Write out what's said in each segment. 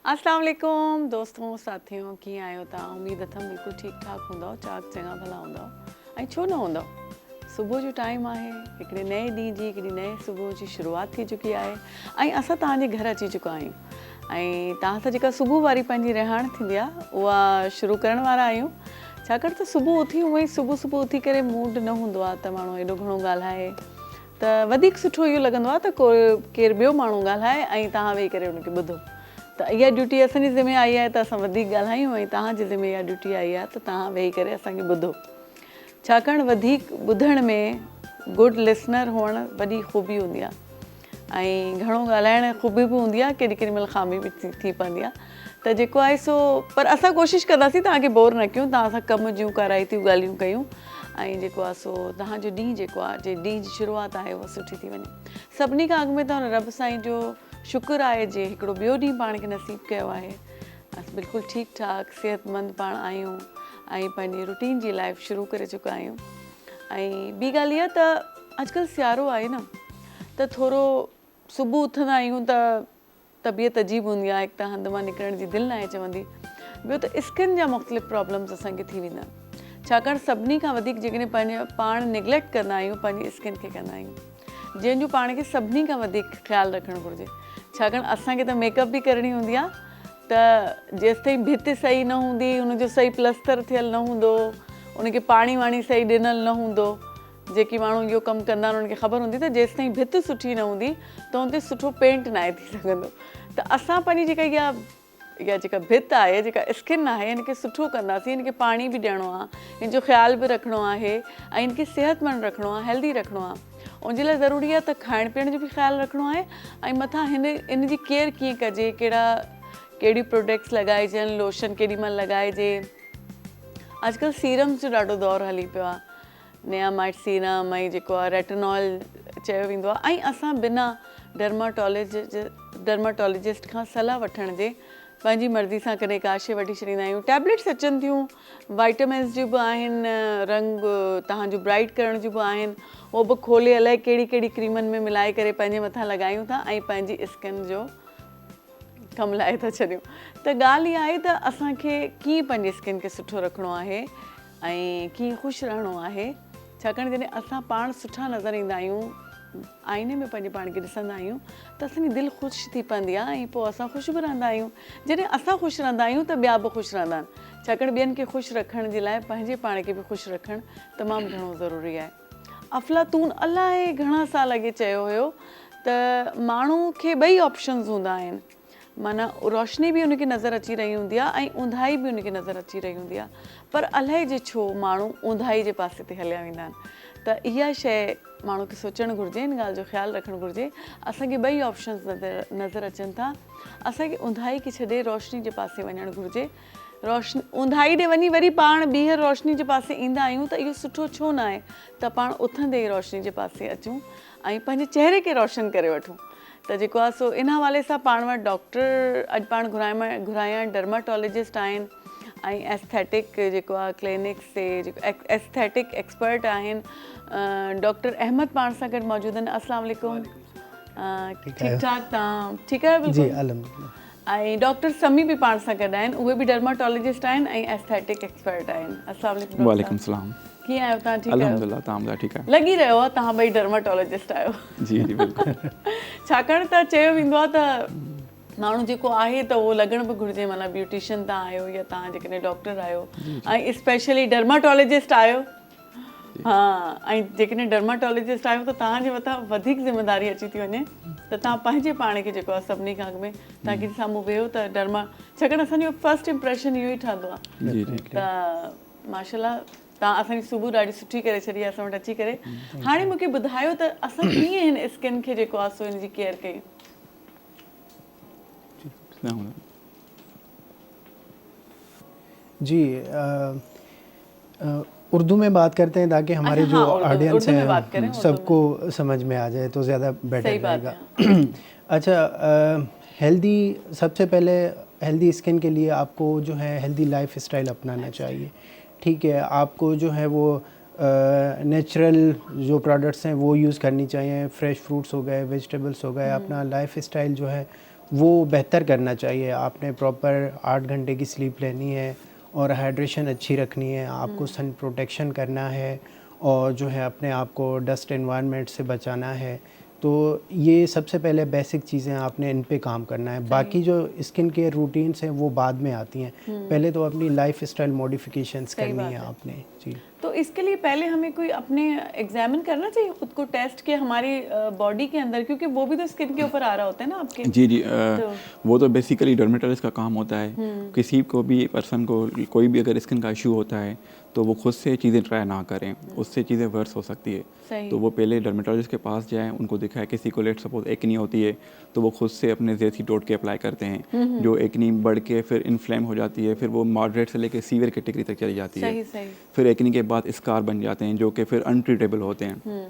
अस्सलाम वालेकुम दोस्तों साथियों कीअं आहियो तव्हां उमेद अथमि बिल्कुलु ठीकु ठाक हूंदव चाक चङा भला हूंदव ऐं छो न हूंदव सुबुह जो टाइम आहे हिकिड़े नए ॾींहं जी हिकिड़ी नए सुबुह जी शुरूआति थी चुकी आहे ऐं असां तव्हांजे घर अची चुका आहियूं ऐं तव्हां सां जेका सुबुह वारी पंहिंजी रिहाण थींदी आहे उहा शुरू करण वारा आहियूं छाकाणि त सुबुह उथी हूअं ई सुबुह उथी करे मूड न हूंदो आहे त माण्हू एॾो घणो ॻाल्हाए त वधीक सुठो इहो लॻंदो आहे त केरु ॿियो माण्हू ॻाल्हाए ऐं तव्हां वेही करे उनखे ॿुधो त इहा ड्यूटी असांजी ज़िमे आई आहे त असां वधीक ॻाल्हायूं ऐं तव्हांजे ज़िमे इहा ड्यूटी आई आहे त तव्हां वेही करे असांखे ॿुधो छाकाणि वधीक ॿुधण में गुड लिसनर हुअणु वॾी ख़ूबी हूंदी आहे ऐं घणो ॻाल्हाइण ख़ूबी बि हूंदी आहे केॾी केॾी महिल ख़ामी बि थी पवंदी आहे त जेको आहे सो पर असां कोशिशि कंदासीं तव्हांखे बोर न कयूं तव्हां सां कम जूं कराइतियूं ॻाल्हियूं कयूं ऐं जेको आहे सो तव्हांजो ॾींहुं जेको आहे जे ॾींहं जी शुरूआति आहे उहा सुठी थी वञे सभिनी खां अॻु में त रब साईं जो शुक्र आहे जे हिकिड़ो ॿियो ॾींहुं पाण खे नसीबु कयो आहे असां बिल्कुलु ठीकु ठाक सिहतमंद पाण आहियूं ऐं पंहिंजी रुटीन जी लाइफ शुरू करे चुका आहियूं ऐं ॿी ॻाल्हि इहा त अॼुकल्ह सियारो आहे न त थोरो सुबुह उथंदा आहियूं त तबियत अजीब हूंदी आहे हिकु त हंधि मां निकिरण जी दिलि न आहे चवंदी ॿियो त स्किन जा मुख़्तलिफ़ प्रॉब्लम्स असांखे थी वेंदा आहिनि छाकाणि सभिनी खां वधीक जेकॾहिं पंहिंजे पाण निगलेक्ट कंदा आहियूं पंहिंजी स्किन खे कंदा आहियूं जंहिंजो पाण खे सभिनी खां वधीक ख़्यालु रखणु घुरिजे छाकाणि असांखे त मेकअप बि करणी हूंदी आहे त जेसि ताईं भिति सही न हूंदी हुनजो सही प्लस्तर थियल न हूंदो उनखे पाणी वाणी सही ॾिनल न हूंदो जेकी माण्हू इहो कमु कंदा आहिनि उनखे ख़बर हूंदी त जेसि ताईं भिति सुठी न हूंदी त हुन ते सुठो पेंट न आहे थी सघंदो त असां पंहिंजी जेका इहा जेका भिति आहे जेका स्किन आहे हिनखे सुठो कंदासीं हिनखे पाणी बि ॾियणो आहे हिन जो ख़्यालु बि रखिणो आहे ऐं हिनखे सिहतमंद रखिणो आहे हेल्दी रखिणो आहे उनजे लाइ ज़रूरी आहे त खाइण पीअण जो बि ख़्यालु रखिणो आहे ऐं मथां इन जी केयर कीअं कजे कहिड़ियूं प्रोडक्ट्स लॻाइजनि लोशन केॾी महिल लॻाइजे अॼुकल्ह सीरम्स जो ॾाढो दौरु हली पियो आहे नियामाइट सीरम ऐं जेको आहे रेटिनॉल चयो वेंदो आहे ऐं असां बिना डर्माटोलॉजिस्ट खां सलाह वठण जे पंहिंजी मर्ज़ी सां कॾहिं का शइ वठी छॾींदा आहियूं टैबलेट्स अचनि थियूं वाइटामिन्स जूं बि आहिनि रंग तव्हांजो ब्राइट करण जूं बि आहिनि उहो बि खोले अलाए कहिड़ी कहिड़ी क्रीमनि में मिलाए करे पंहिंजे मथां लॻायूं था ऐं पंहिंजी स्किन जो कमु लाइ था छॾियूं त ॻाल्हि इहा आहे त असांखे कीअं पंहिंजी स्किन खे सुठो रखिणो आहे ऐं कीअं ख़ुशि रहणो आहे छाकाणि जॾहिं असां पाण सुठा नज़र ईंदा आहियूं आईने में पंहिंजे पाण खे ॾिसंदा आहियूं त असांजी दिलि ख़ुशि थी पवंदी आहे ऐं पोइ असां ख़ुशि बि रहंदा आहियूं जॾहिं असां ख़ुशि रहंदा आहियूं त ॿिया बि ख़ुशि रहंदा आहिनि छाकाणि ॿियनि खे ख़ुशि रखण जे लाइ पंहिंजे पाण खे बि ख़ुशि रखणु तमामु घणो ज़रूरी आहे अफ़लातून अलाए घणा साल अॻे चयो हुयो त माण्हू खे ॿई ऑप्शन्स हूंदा आहिनि माना रोशनी बि उनखे नज़र अची रही हूंदी आहे ऐं ऊंधाई बि उनखे नज़र अची रही हूंदी आहे पर अलाए जे छो माण्हू ऊंधाई जे पासे ते हलिया वेंदा आहिनि त इहा शइ माण्हू खे सोचणु घुरिजे हिन ॻाल्हि जो ख़्यालु रखणु घुरिजे असांखे ॿई ऑप्शन्स नज़र अचनि था असांखे ऊंधाई खे छॾे रोशनी जे पासे वञणु घुरिजे ऊंधाई ॾे वञी वरी पाण ॿीहर रोशनी जे पासे ईंदा आहियूं त इहो सुठो छो न आहे त पाण उथंदे ई रोशनी जे पासे अचूं ऐं पंहिंजे चहिरे खे रोशन करे वठूं त जेको आहे सो इन हवाले सां पाण वटि डॉक्टर अॼु पाण घुराया डर्माटोलॉजिस्ट आहिनि ऐं एस्थेटिक जेको आहे क्लिनिक्स ते जेको एस्थेटिक एक्सपर्ट आहिनि डॉक्टर अहमद पाण सां गॾु मौजूदु आहिनि अस्सलाम वालेकुम ठीकु ठाक तव्हां ठीकु आहियो बिल्कुलु ऐं डॉक्टर समी बि पाण सां गॾु आहिनि उहे बि डर्माटोलॉजिस्ट आहिनि ऐं एस्थेटिक एक्सपर्ट आहिनि अस्सलाम वालेकुम वालेकुम सलाम कीअं आहियो तव्हां ठीकु अल्हम्दुलिल्लाह तव्हां ठीकु आहे लॻी रहियो आहे तव्हां ॿई डर्माटोलॉजिस्ट आहियो जी जी बिल्कुलु छाकाणि त चयो वेंदो आहे त माण्हू जेको आहे त उहो लॻण बि घुरिजे माना ब्यूटिशियन तव्हां आहियो या तव्हां जेकॾहिं डॉक्टर आहियो ऐं स्पेशली डर्माटोलॉजिस्ट आहियो हा ऐं जेकॾहिं डर्माटोलॉजिस्ट आहियो त तव्हांजे मथां वधीक ज़िमेदारी अची थी वञे त तव्हां पंहिंजे पाण खे जेको आहे सभिनी खां अॻु में तव्हां किथे साम्हूं वेहो त छाकाणि असांजो फस्ट इम्प्रेशन इहो ई ठहंदो आहे त माशाल्लाह तव्हां असांजी सुबुह ॾाढी सुठी करे छॾी आहे असां वटि अची करे हाणे मूंखे ॿुधायो त असां कीअं हिन स्किन खे जेको आहे सो हिन जी केयर कयूं जी उर्दू में बात करते हैं ताकि हमारे जो ऑडियंस हैं सबको समझ में आ जाए तो ज़्यादा बेटर रहेगा अच्छा हेल्दी सबसे पहले हेल्दी स्किन के लिए आपको जो है हेल्दी लाइफ स्टाइल अपनाना चाहिए ठीक है आपको जो है वो नेचुरल जो प्रोडक्ट्स हैं वो यूज़ करनी चाहिए फ्रेश फ्रूट्स हो गए वेजिटेबल्स हो गए अपना लाइफ स्टाइल जो है वो बेहतर करना चाहिए। आपने प्रॉपर 8 घंटे की स्लीप लेनी है और हाइड्रेशन अच्छी रखनी है, आपको सन प्रोटेक्शन करना है और जो है अपने आप को डस्ट एनवायरनमेंट से बचाना है। तो ये सबसे पहले बेसिक चीज़ें आपने इन पे काम करना है। बाकी जो स्किन केयर रूटीन्स हैं वो बाद में आती हैं, पहले तो अपनी लाइफ स्टाइल मॉडिफिकेशंस करनी है आपने। जी, तो इसके लिए पहले हमें कोई अपने एग्जामिन करना चाहिए खुद को, टेस्ट के हमारी बॉडी के अंदर, क्योंकि वो भी तो स्किन के ऊपर आ रहा होता है ना आपके। जी वो तो बेसिकली डर्मेटोलॉजिस्ट का काम होता है। किसी को भी पर्सन को कोई भी अगर स्किन का इशू होता है तो वो खुद से चीज़ें ट्राई ना करें, उससे चीज़ें वर्स हो सकती है। तो वो पहले डर्मेटोलॉजिस्ट के पास जाएं, उनको दिखाए। किसी को लेट सपोज एक्नी होती है तो वो खुद से अपने जैसी टोटके अप्लाई करते हैं, जो एक्नी बढ़ के फिर इन्फ्लेम हो जाती है, फिर वो मॉडरेट से लेकर सीवियर कैटेगरी तक चली जाती है। फिर एक्नी के बाद स्कार बन जाते हैं जो कि फिर अनट्रीटेबल होते हैं।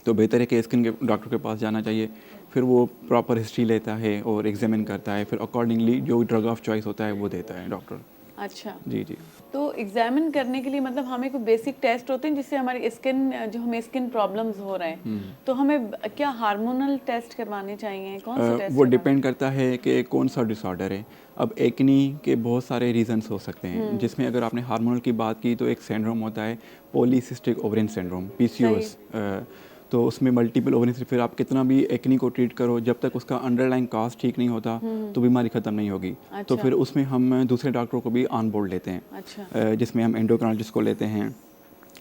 तो बेहतर है कि स्किन के डॉक्टर के पास जाना चाहिए, फिर वो प्रॉपर हिस्ट्री लेता है और एग्जामिन करता है, फिर अकॉर्डिंगली जो ड्रग ऑफ चॉइस होता है वो देता है डॉक्टर। अच्छा जी। तो एग्जामिन करने के लिए मतलब हमें कोई बेसिक टेस्ट होते हैं जिससे हमारी स्किन, जो हमें स्किन प्रॉब्लम्स हो रहे हैं, तो हमें क्या हार्मोनल टेस्ट करवाने चाहिए? कौन सा टेस्ट? वो डिपेंड करता है कि कौन सा डिसऑर्डर है। अब एक्नी के बहुत सारे रीजंस हो सकते हैं, जिसमें अगर आपने हार्मोनल की बात की तो एक सिंड्रोम होता है पॉलीसिस्टिक ओवरियन सिंड्रोम, PCOS। तो उसमें मल्टीपल ओवरियन, फिर आप कितना भी एक्नी को ट्रीट करो, जब तक उसका अंडरलाइन काज ठीक नहीं होता तो बीमारी ख़त्म नहीं होगी। अच्छा। तो फिर उसमें हम दूसरे डॉक्टरों को भी ऑन बोर्ड लेते हैं। अच्छा। जिसमें हम एंडोक्राइनोलॉजिस्ट को लेते हैं,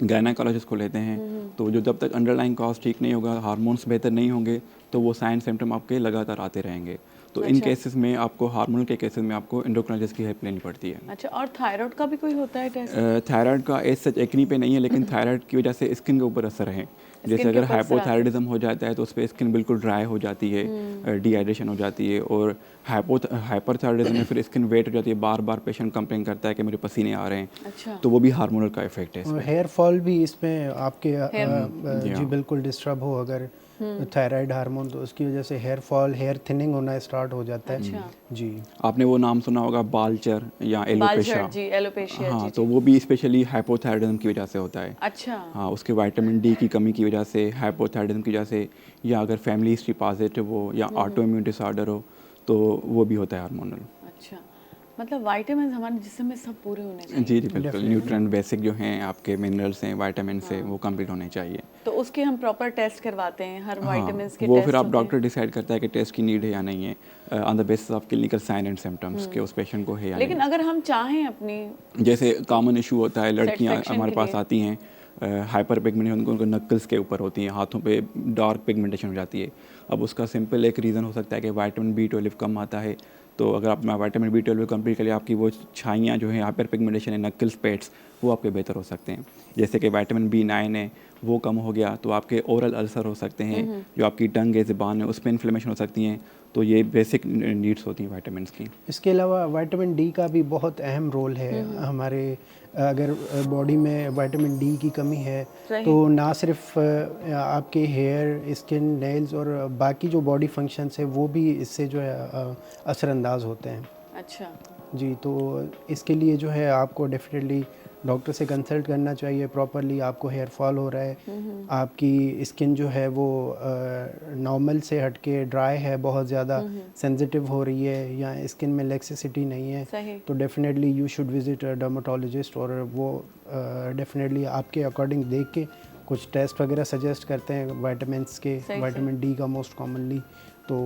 गायनाकोलॉजिस्ट को लेते हैं। तो जो जब तक अंडरलाइन काज ठीक नहीं होगा, हार्मोन्स बेहतर नहीं होंगे, तो वो साइन सिम्टम आपके लगातार आते रहेंगे। तो इन केसेस में आपको, हार्मोनल के केसेस में आपको एंडोक्राइनोलॉजिस्ट की हेल्प लेनी पड़ती है। अच्छा, और थायराइड का भी कोई होता है टेस्ट? थायराइड का एज सच एक्नी पे नहीं है, लेकिन थायराइड की वजह से स्किन के ऊपर असर है। जैसे अगर हाइपोथायराइडिज्म हो जाता है तो उस पर स्किन बिल्कुल ड्राई हो जाती है, डिहाइड्रेशन हो जाती है। और हाइपरथायराइडिज्म में फिर स्किन वेट हो जाती है, बार बार पेशेंट कंप्लेन करता है कि मेरे पसीने आ रहे हैं। अच्छा। तो वो भी हार्मोनल का इफेक्ट है। हेयर फॉल भी इसमें आपके जी बिल्कुल डिस्टर्ब हो अगर थायराइड हार्मोन, तो उसकी वजह से हेयर फॉल, हेयर थिनिंग होना स्टार्ट हो जाता है। अच्छा। जी, आपने वो नाम सुना होगा बालचर या एलोपेशिया। जी, एलोपेशिया। हाँ, तो वो भी स्पेशली हाइपोथायराइडिज्म की वजह से होता है। अच्छा। हाँ, उसके विटामिन डी की कमी की वजह से, हाइपोथायराइडिज्म की वजह से, या अगर फैमिली हिस्ट्री पॉजिटिव हो या ऑटो इम्यून डिसऑर्डर हो तो वो भी होता है हार्मोनल। अच्छा, मतलब विटामिन हमारे जिस्म में सब पूरे होने चाहिए। जी बिल्कुल, न्यूट्रिएंट बेसिक जो हैं आपके, मिनरल्स हैं, विटामिन से, वो कंप्लीट होने चाहिए। तो उसके हम प्रॉपर टेस्ट करवाते हैं, हर विटामिन के वो फिर आप डॉक्टर डिसाइड करता है कि टेस्ट की नीड है या नहीं है, on the basis of clinical sign and symptoms के उस पेशेंट को है या नहीं। लेकिन अगर हम चाहें अपनी, जैसे कॉमन इशू होता है, लड़कियां हमारे पास आती हैं हाइपर पिगमेंटेशन, उनको नक्ल्स के ऊपर होती हैं, हाथों पे डार्क पिगमेंटेशन हो जाती है। अब उसका सिंपल एक रीज़न हो सकता है कि विटामिन B12 कम आता है। तो अगर आप विटामिन B12 कंप्लीट करिए, आपकी वो छाइयाँ जो हैं, हाइपर पिगमेंटेशन है, नक्ल्स, पेट्स, वो आपके बेहतर हो सकते हैं। जैसे कि विटामिन B9 है, वो कम हो गया तो आपके ओरल अल्सर हो सकते हैं, जो आपकी टंग है, ज़बान है, उस पर इन्फ्लेमेशन हो सकती हैं। तो ये बेसिक नीड्स होती हैं विटामिन की। इसके अलावा विटामिन डी का भी बहुत अहम रोल है हमारे, अगर बॉडी में विटामिन डी की कमी है तो ना सिर्फ आपके हेयर, स्किन, नेल्स और बाकी जो बॉडी फंक्शंस है वो भी इससे जो है असरअंदाज होते हैं। अच्छा जी, तो इसके लिए जो है आपको डेफिनेटली डॉक्टर से कंसल्ट करना चाहिए प्रॉपरली। आपको हेयर फॉल हो रहा है, आपकी स्किन जो है वो नॉर्मल से हटके ड्राई है, बहुत ज़्यादा सेंसिटिव हो रही है, या स्किन में इलास्टिसिटी नहीं है, तो definitely U should visit a dermatologist. और वो डेफिनेटली आपके अकॉर्डिंग देख के कुछ टेस्ट वगैरह सजेस्ट करते हैं विटामिन्स के, विटामिन डी का मोस्ट कॉमनली। तो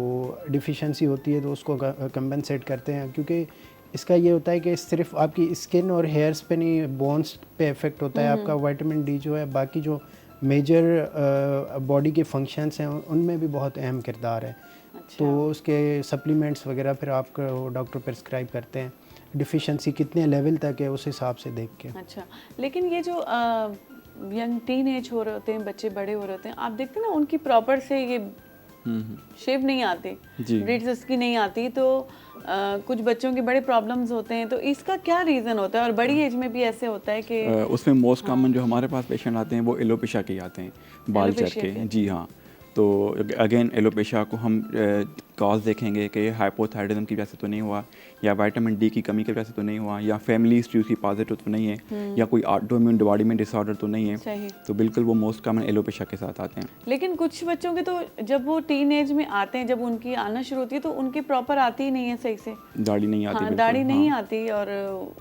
डिफिशिएंसी होती है तो उसको कंपनसेट करते हैं, क्योंकि इसका ये होता है कि सिर्फ आपकी स्किन और हेयर्स पे नहीं, बोन्स पे इफेक्ट होता है आपका। विटामिन डी जो है बाकी जो मेजर बॉडी के फंक्शंस हैं उनमें भी बहुत अहम किरदार है। अच्छा। तो उसके सप्लीमेंट्स वगैरह फिर आपको डॉक्टर प्रिस्क्राइब करते हैं, डिफिशिएंसी कितने लेवल तक है उस हिसाब से देख के। अच्छा, लेकिन ये जो यंग टीन एज हो रहे होते हैं, बच्चे बड़े हो रहे होते हैं, आप देखते हैं ना उनकी प्रॉपर से ये शेप नहीं आती, ब्रिड्स उसकी नहीं आती, तो कुछ बच्चों के बड़े प्रॉब्लम्स होते हैं। तो इसका क्या रीज़न होता है? और बड़ी एज में भी ऐसे होता है कि उसमें मोस्ट कॉमन जो हमारे पास पेशेंट आते हैं वो एलोपेशिया के आते हैं, बालचर के। जी हाँ, तो अगेन एलोपेशिया को हम कॉज देखेंगे कि हाइपोथायराइडिज्म की वजह से तो नहीं हुआ, या विटामिन डी की कमी की वजह से तो नहीं हुआ, या फैमिली हिस्ट्री उसकी पॉजिटिव तो नहीं है, या कोई ऑटोइम्यून बॉडी में डिसऑर्डर तो नहीं है। सही। तो बिल्कुल वो मोस्ट कॉमन एलोपेशिया के साथ आते हैं। लेकिन कुछ बच्चों के तो जब वो टीन एज में आते हैं, जब उनकी आना शुरू होती है तो उनकी प्रॉपर आती ही नहीं है सही से, दाढ़ी नहीं आती। हाँ, बिल्कुल, दाढ़ी नहीं हाँ। आती। और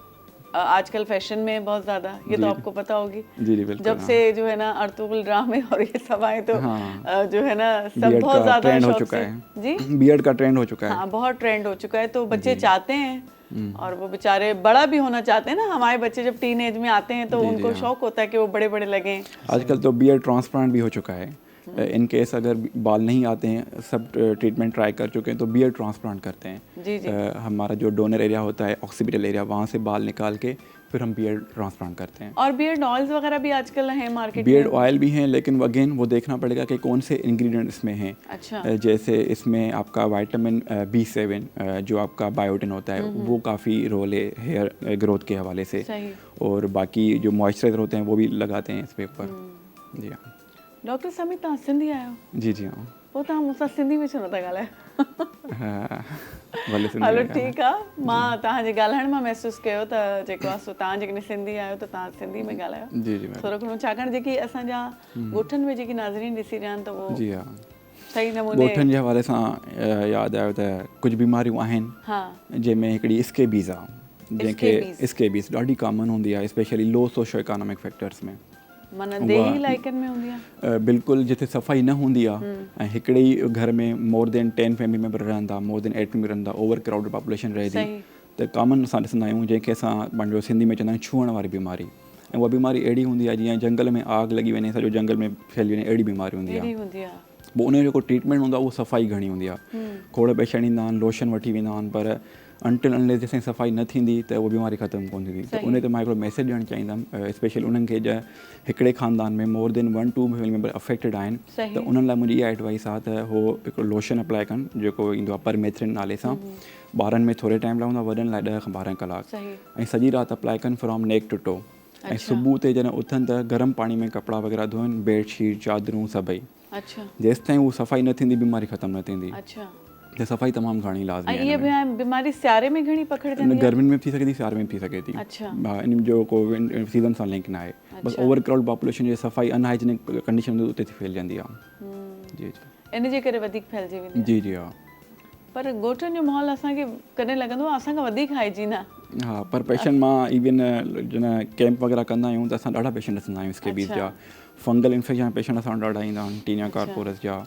आजकल फैशन में बहुत ज्यादा, ये तो आपको पता होगी। जी जी बिल्कुल। जब से जो है ना अर्तुगरुल ड्रामे और ये सब आए तो हाँ। जो है ना सब बियर्ड बहुत का ज्यादा ट्रेंड हो शौक चुका से है। जी बियर्ड का ट्रेंड हो चुका है। हाँ, बहुत ट्रेंड हो चुका है। तो बच्चे चाहते हैं और वो बेचारे बड़ा भी होना चाहते हैं ना। हमारे बच्चे जब टीन एज में आते हैं तो उनको शौक होता है कि वो बड़े बड़े लगें। आजकल तो बियर्ड ट्रांसप्लांट भी हो चुका है। इन केस अगर बाल नहीं आते हैं, सब ट्रीटमेंट ट्राई कर चुके हैं तो बियर्ड ट्रांसप्लांट करते हैं। जी जी। हमारा जो डोनर एरिया होता है, ऑक्सीपिटल एरिया, वहाँ से बाल निकाल के फिर हम बियर्ड ट्रांसप्लांट करते हैं। और बियर्ड ऑयल्स वगैरह भी आजकल हैं मार्केट में। बियर्ड ऑयल भी हैं, लेकिन अगेन वो देखना पड़ेगा कि कौन से इंग्रेडिएंट्स इसमें हैं। अच्छा। जैसे इसमें आपका विटामिन B7 जो आपका बायोटिन होता है, वो काफ़ी रोल है हेयर ग्रोथ के हवाले से। सही। और बाकी जो मॉइस्चराइजर होते हैं वो भी लगाते हैं इस पे ऊपर। जी हाँ। डॉक्टर समीत, तव्हां सिंधी आहियो? जी जी हाँ। पोइ तव्हां मूंसां सिंधी में छो नथा ॻाल्हायो? भले सिंधी हलो में ॻाल्हायो। ठीकु आहे। मां तव्हांजे ॻाल्हाइण मां महसूसु कयो त जेको आहे सो तव्हां जेकॾहिं सिंधी आहियो त तव्हां सिंधी में ॻाल्हायो जी जी मैम। थोरो घणो, छाकाणि जेकी असांजा ॻोठनि में जेकी नाज़रीन ॾिसी रहिया आहिनि त वो जी हाँ। सही नमूने ॻोठनि जे हवाले सां यादि आयो त कुझु बीमारियूं आहिनि हा जंहिंमें हिकिड़ी स्केबीज़ आहे, जंहिंखे स्केबीज़ ॾाढी कॉमन हूंदी आहे, स्पेशली लो सोशो इकोनॉमिक फैक्टर्स में। माना देही इलाइक़नि में हूंदी आहे। बिल्कुल, जिथे सफ़ाई न हूंदी आहे ऐं हिकिड़े ई घर में मोर देन 10 फैमिली मेंबर रहंदा, मोर देन 8 फैमिली रहंदा, ओवर क्राउडेड पॉपुलेशन रहे थी, त कॉमन असां ॾिसंदा आहियूं जंहिंखे असां पंहिंजो सिंधी में चवंदा आहियूं छुअण वारी बीमारी। ऐं उहा बीमारी अहिड़ी हूंदी आहे जीअं जंगल में आग लॻी वञे, सॼो जंगल में फैली वञे, अहिड़ी बीमारी हूंदी आहे। पोइ उनजो जेको ट्रीटमेंट हूंदो आहे उहो सफ़ाई घणी हूंदी आहे। खोड़ पेशेंट ईंदा आहिनि, लोशन वठी वेंदा आहिनि, पर अनटिल अनलेस जेसिताईं सफ़ाई न थींदी त उहा बीमारी ख़तमु कोन थींदी। त उन ते मां हिकिड़ो मैसेज ॾियणु चाहींदुमि, स्पेशली उन्हनि खे जो हिकिड़े ख़ानदान में more than 1-2 family member affected आहिनि, त उन्हनि लाइ मुंहिंजी इहा एडवाइस आहे त हो हिकिड़ो लोशन अप्लाई कनि जेको ईंदो आहे परमेथ्रिन नाले सां। ॿारनि में थोरे टाइम लाइ हूंदो आहे, वॾनि लाइ 10 खां 12 कलाक, ऐं सॼी राति अप्लाई कनि फ्रॉम नेक टू टो। ऐं सुबुह ते जॾहिं उथनि त गरम पाणी में कपिड़ा वग़ैरह धोइनि, बेडशीट चादरूं सभई। जेसिताईं उहा सफ़ाई न थींदी बीमारी ख़तमु न थींदी। त सफ़ाई तमामु घणी लाज़मी आहे। ये बीमारी सियारे में घणी पकड़जंदी आहे? गर्मियुनि में थी सघे थी, सियारे में थी सघे थी। हा, इन जो को सीज़न सां लिंक न आहे। बसि ओवर क्राउड पॉपुलेशन जे सफ़ाई अनहाइजीनिक कंडीशन में उते थी फैलिजंदी आहे। जी जी। इन जे करे वधीक फैलिजी वेंदी आहे। जी जी हा। पर ॻोठनि जो माहौल असांखे कॾहिं लॻंदो आहे असांखां वधीक हाइजीन आहे। हा, पर पेशेंट मां इवन जॾहिं कैंप वग़ैरह कंदा आहियूं त असां ॾाढा पेशेंट ॾिसंदा आहियूं स्केबीज़ जा। फंगल इन्फेक्शन पेशेंट असां ॾाढा ईंदा आहिनि, टीनिया कार्पोरस जा।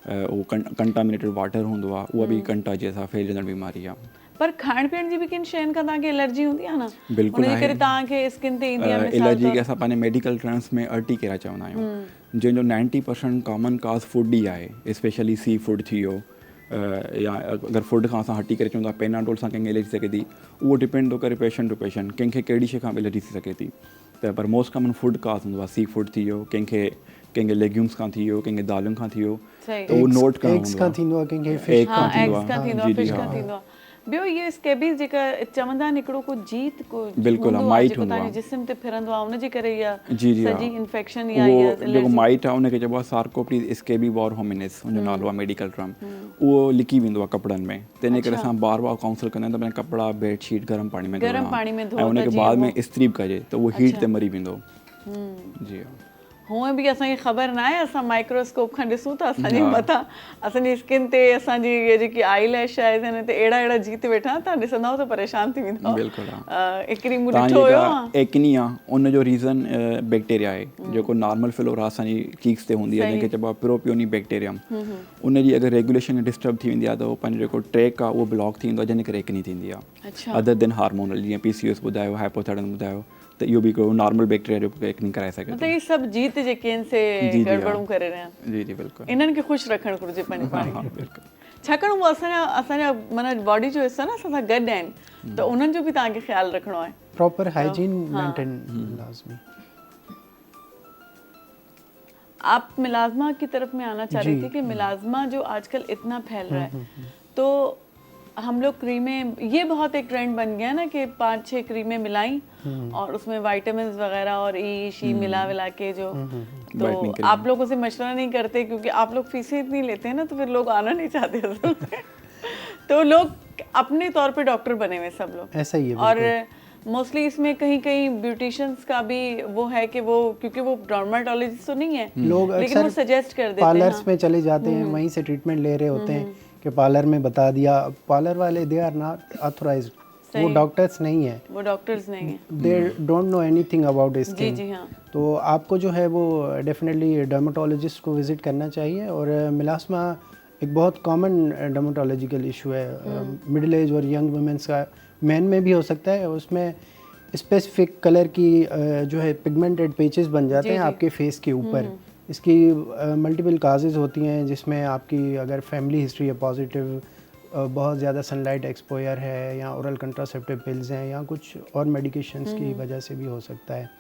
उहो कंटामिनेटेड वाटर हूंदो आहे, उहा बि कंटाजीअ सां फैलिजंदड़ बीमारी आहे। पर खाइण पीअण जी बि किन शयुनि खां तव्हांखे एलर्जी हूंदी आहे न? बिल्कुलु उनजे करे तव्हांखे स्किन ते ईंदी आहे एलर्जी खे असां पंहिंजे मेडिकल टर्म्स में अर्टिकेरा चवंदा आहियूं, जंहिंजो 90% कॉमन काज़ फूड ई आहे, स्पेशली सी फूड थी वियो, या अगरि फूड खां असां हटी करे चऊं था पेनाडोल सां कंहिंखे एलर्जी थी सघे थी, उहो डिपेंड थो करे पेशेंट टू पेशेंट, कंहिंखे कहिड़ी शइ खां एलर्जी थी सघे थी। त पर मोस्ट कॉमन फूड काज़ हूंदो आहे सी फूड थी वियो, कंहिंखे लेग्यूम्स खां थी वियो, कंहिंखे दालुनि खां थी वियो, त उहो नोट करणो हूंदो आहे। एग खां थींदो आहे। ॿियो इहे स्केबीज़ जेका चवंदा आहिनि हिकिड़ो को जीत को बिल्कुलु माइट हूंदो आहे, जिस्म ते फिरंदो आहे, उनजे करे इहा सॼी इंफेक्शन या जेको माइट आहे उनखे चइबो आहे सार्कोप्टीज स्केबी वॉर होमिनिस, उनजो नालो आहे मेडिकल टर्म। उहो लिकी वेंदो आहे कपिड़नि में, त इन करे असां बार बार काउंसल कंदा आहियूं त पंहिंजा कपिड़ा बेडशीट गरम पाणी में धोइणा ऐं उनखे बाद में इस्त्री बि कजे त उहो हीट ते मरी वेंदो। जी हा। हूअं बि असांखे ख़बर न आहे, असां माइक्रोस्कोप खां ॾिसूं था असांजे मथां, असांजी स्किन ते असांजी इहे जेकी आई लैश आहे हिन ते अहिड़ा अहिड़ा जीत वेठा, तव्हां ॾिसंदव त परेशान थी वेंदव। हिकिड़ी मूं ॾिठो हुयो एक्नी आहे, उनजो रीज़न बैक्टीरिया आहे, जेको नॉर्मल फ्लोरा असांजी चीक्स ते हूंदी आहे, जंहिंखे चइबो आहे प्रोपियोनी बैक्टीरियम। उनजी अगरि रेगुलेशन डिस्टर्ब थी वेंदी आहे त उहो पंहिंजो जेको ट्रैक आहे उहो ब्लॉक थी वेंदो आहे, जंहिंजे करे एक्नी थींदी आहे। अदर देन हार्मोनल, जीअं PCOS ॿुधायो, हाइपोथायराइडिज्म ॿुधायो, त इहो बि हिकिड़ो नॉर्मल बैक्टीरिया जो एक्नी कराए सघे थो। मतलब ये सब जीत जेके आहिनि से गड़बड़ूं करे रहिया आहिनि। जी जी बिल्कुलु। इन्हनि खे ख़ुशि रखणु घुरिजे पंहिंजे पाण खे, छाकाणि उहो असांजा माना बॉडी जो हिस्सा न असां सां गॾु आहिनि, त उन्हनि जो बि तव्हांखे ख़्यालु रखिणो आहे। प्रॉपर हाइजीन मेंटेन लाज़मी। आप मिलाज़मा की तरफ में आना चाह रही थी कि मिलाज़मा जो आजकल इतना फैल रहा है, तो हम लोग क्रीमें, ये बहुत एक ट्रेंड बन गया ना कि 5-6 क्रीमें मिलाई और उसमें विटामिन वगैरह और शी मिला विला के जो, तो आप लोगों से मशवरा नहीं करते क्योंकि आप लोग फीसें इतनी लेते हैं ना, तो फिर लोग आना नहीं चाहते असल में। तो लोग अपने तौर पे डॉक्टर बने हुए सब लोग, ऐसा ही है। और मोस्टली इसमें कहीं कहीं ब्यूटिशियंस का भी वो है कि वो, क्योंकि वो डर्माटोलॉजिस्ट तो नहीं है, लोग लेकिन वो सजेस्ट कर देते हैं, पार्लर्स में चले जाते हैं, वहीं से ट्रीटमेंट ले रहे होते हैं कि पार्लर में बता दिया। पार्लर वाले दे आर नॉट ऑथराइज्ड, वो डॉक्टर्स नहीं है, वो डॉक्टर्स नहीं है, they don't know anything about skin. जी हाँ। तो आपको जो है वो डेफिनेटली डर्माटोलॉजिस्ट को विजिट करना चाहिए। और मिलास्मा एक बहुत कॉमन डर्माटोलॉजिकल इशू है, मिडिल एज और यंग वुमेन्स का, मैन में भी हो सकता है। उसमें स्पेसिफिक कलर की जो है पिगमेंटेड पेचेस बन जाते हैं आपके फेस के ऊपर। इसकी मल्टीपल काजेज़ होती हैं, जिसमें आपकी अगर फैमिली हिस्ट्री है पॉजिटिव, बहुत ज़्यादा सनलाइट एक्सपोजर है, या ओरल कंट्रासेप्टिव पिल्स हैं, या कुछ और मेडिकेशंस की वजह से भी हो सकता है।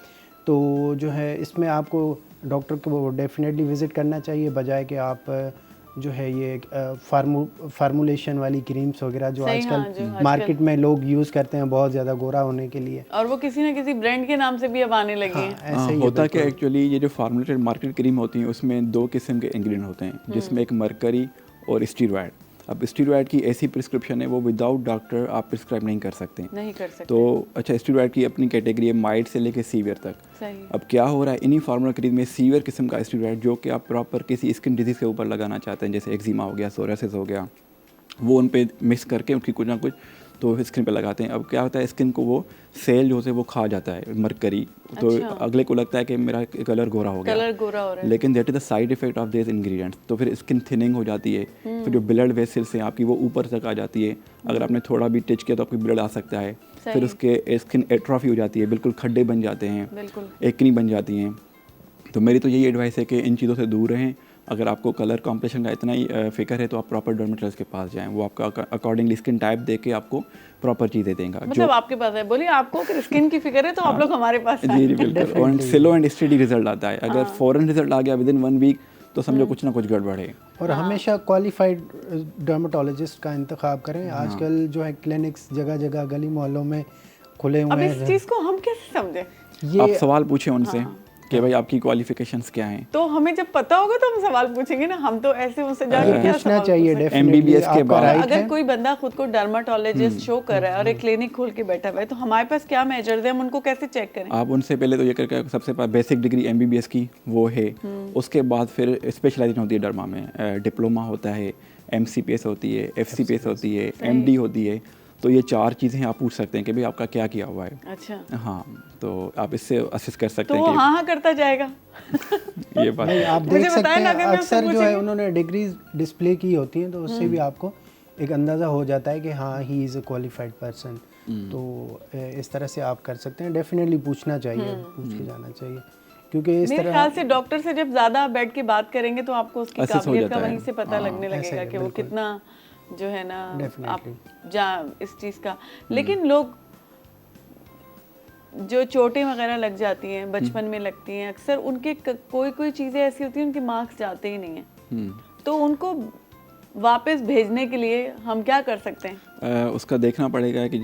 तो जो है इसमें आपको डॉक्टर को डेफिनेटली विज़िट करना चाहिए, बजाय कि आप जो है ये फार्मूलेशन वाली क्रीम्स वगैरह जो आजकल मार्केट में लोग यूज़ करते हैं बहुत ज़्यादा गोरा होने के लिए, और वो किसी न किसी ब्रांड के नाम से भी अब आने लगे हैं। ऐसे ही होता कि एक्चुअली ये जो फार्मुलेटेड मार्केट क्रीम होती हैं उसमें 2 किस्म के इंग्रेडिएंट होते हैं, जिसमें एक मरकरी और स्टीरॉयड। अब स्टीरॉयड की ऐसी प्रिस्क्रिप्शन है वो विदाउट डॉक्टर आप प्रिस्क्राइब नहीं कर सकते। तो अच्छा, स्टीरॉयड की अपनी कैटेगरी है माइल्ड से लेकर सीवियर तक। सही। अब क्या हो रहा है, इन्हीं फार्मूला क्रीम में सीवियर किस्म का स्टीरॉयड जो कि आप प्रॉपर किसी स्किन डिजीज़ के ऊपर लगाना चाहते हैं, जैसे एक्जिमा हो गया, सोरियासिस हो गया, वो उन पे मिक्स करके उनकी कुछ ना कुछ तो स्किन पे लगाते हैं। अब क्या होता है, स्किन को वो सेल जो है वो खा जाता है मरकरी, तो अगले को लगता है कि मेरा कलर गोरा हो गया, लेकिन that is the side effect of this ingredients. तो फिर स्किन थिनिंग हो जाती है, फिर जो ब्लड वेसल्स हैं आपकी वो ऊपर तक आ जाती है, अगर आपने थोड़ा भी टच किया तो आपकी ब्लड आ सकता है, फिर उसके स्किन एट्रोफी हो जाती है, बिल्कुल खड्डे बन जाते हैं, एक्नी बन जाती हैं। तो मेरी तो यही एडवाइस है कि इन चीज़ों से दूर रहें। अगर आपको कलर कॉम्प्लेक्शन का इतना ही फिक्र है तो आप प्रॉपर डर्मेटोलॉजिस्ट के पास जाएं, वो आपका अकॉर्डिंगली स्किन टाइप दे के आपको प्रॉपर चीज़ें देंगे। मतलब आपके पास है, बोलिए आपको अगर स्किन की फिक्र है तो आप लोग हमारे पास जी बिल्कुल, और स्लो एंड स्टेडी रिजल्ट आता है। अगर फॉरन रिजल्ट आ गया विदिन 1 वीक तो समझो कुछ ना कुछ गड़बड़ है। और हमेशा क्वालिफाइड डर्मेटोलॉजिस्ट का इंतखाब करें। आजकल जो है क्लिनिक्स जगह जगह गली मोहल्लों में खुले हुए हैं। अब इस चीज़ को हम कैसे समझें? आप सवाल पूछें उनसे कि भाई आपकी क्वालिफिकेशंस क्या हैं। तो हमें जब पता होगा तो हम सवाल पूछेंगे ना, हम तो ऐसे उनसे जाके क्या पूछना चाहिए। एमबीबीएस के बाद अगर कोई बंदा खुद को डर्माटोलॉजिस्ट शो कर रहा है और एक क्लिनिक खोल के बैठा हुआ है, तो हमारे पास क्या मेजर्स हैं, हम उनको कैसे चेक करें? आप उनसे पहले तो ये करके सबसे बेसिक डिग्री एमबीबीएस की वो है, उसके बाद फिर स्पेशलाइजेशन होती है डर्मा में, डिप्लोमा होता है, एमसीपीएस होती है, एफसीपीएस होती है, एमडी होती है। तो ये 4 चीज़ें आप पूछ सकते हैं कि भाई आपका क्या किया हुआ है। अच्छा। हाँ, तो आप इससे असिस्ट कर सकते हैं कि हाँ करता जाएगा। ये बात नहीं, आप देख सकते हैं अक्सर जो है उन्होंने डिग्रीज डिस्प्ले की होती हैं, तो उससे भी आपको एक अंदाज़ा हो जाता है कि हाँ he is a qualified person. तो इस तरह से आप कर सकते हैं। डेफिनेटली पूछना चाहिए, पूछ के जाना चाहिए, क्योंकि इस मेरे ख्याल से डॉक्टर से जब ज़्यादा बैठ के बात करेंगे तो आपको उसकी काबिलियत का वहीं से पता लगने लगेगा कि वो कितना जो है ना आप इस चीज़ का। लेकिन लोग जो चोटें वगैरह लग जाती हैं बचपन में लगती हैं, अक्सर उनके कोई चीज़ें ऐसी होती हैं उनके मार्क्स जाते ही नहीं हैं, तो उनको वापस भेजने के लिए हम क्या कर सकते हैं? उसका देखना पड़ेगा कि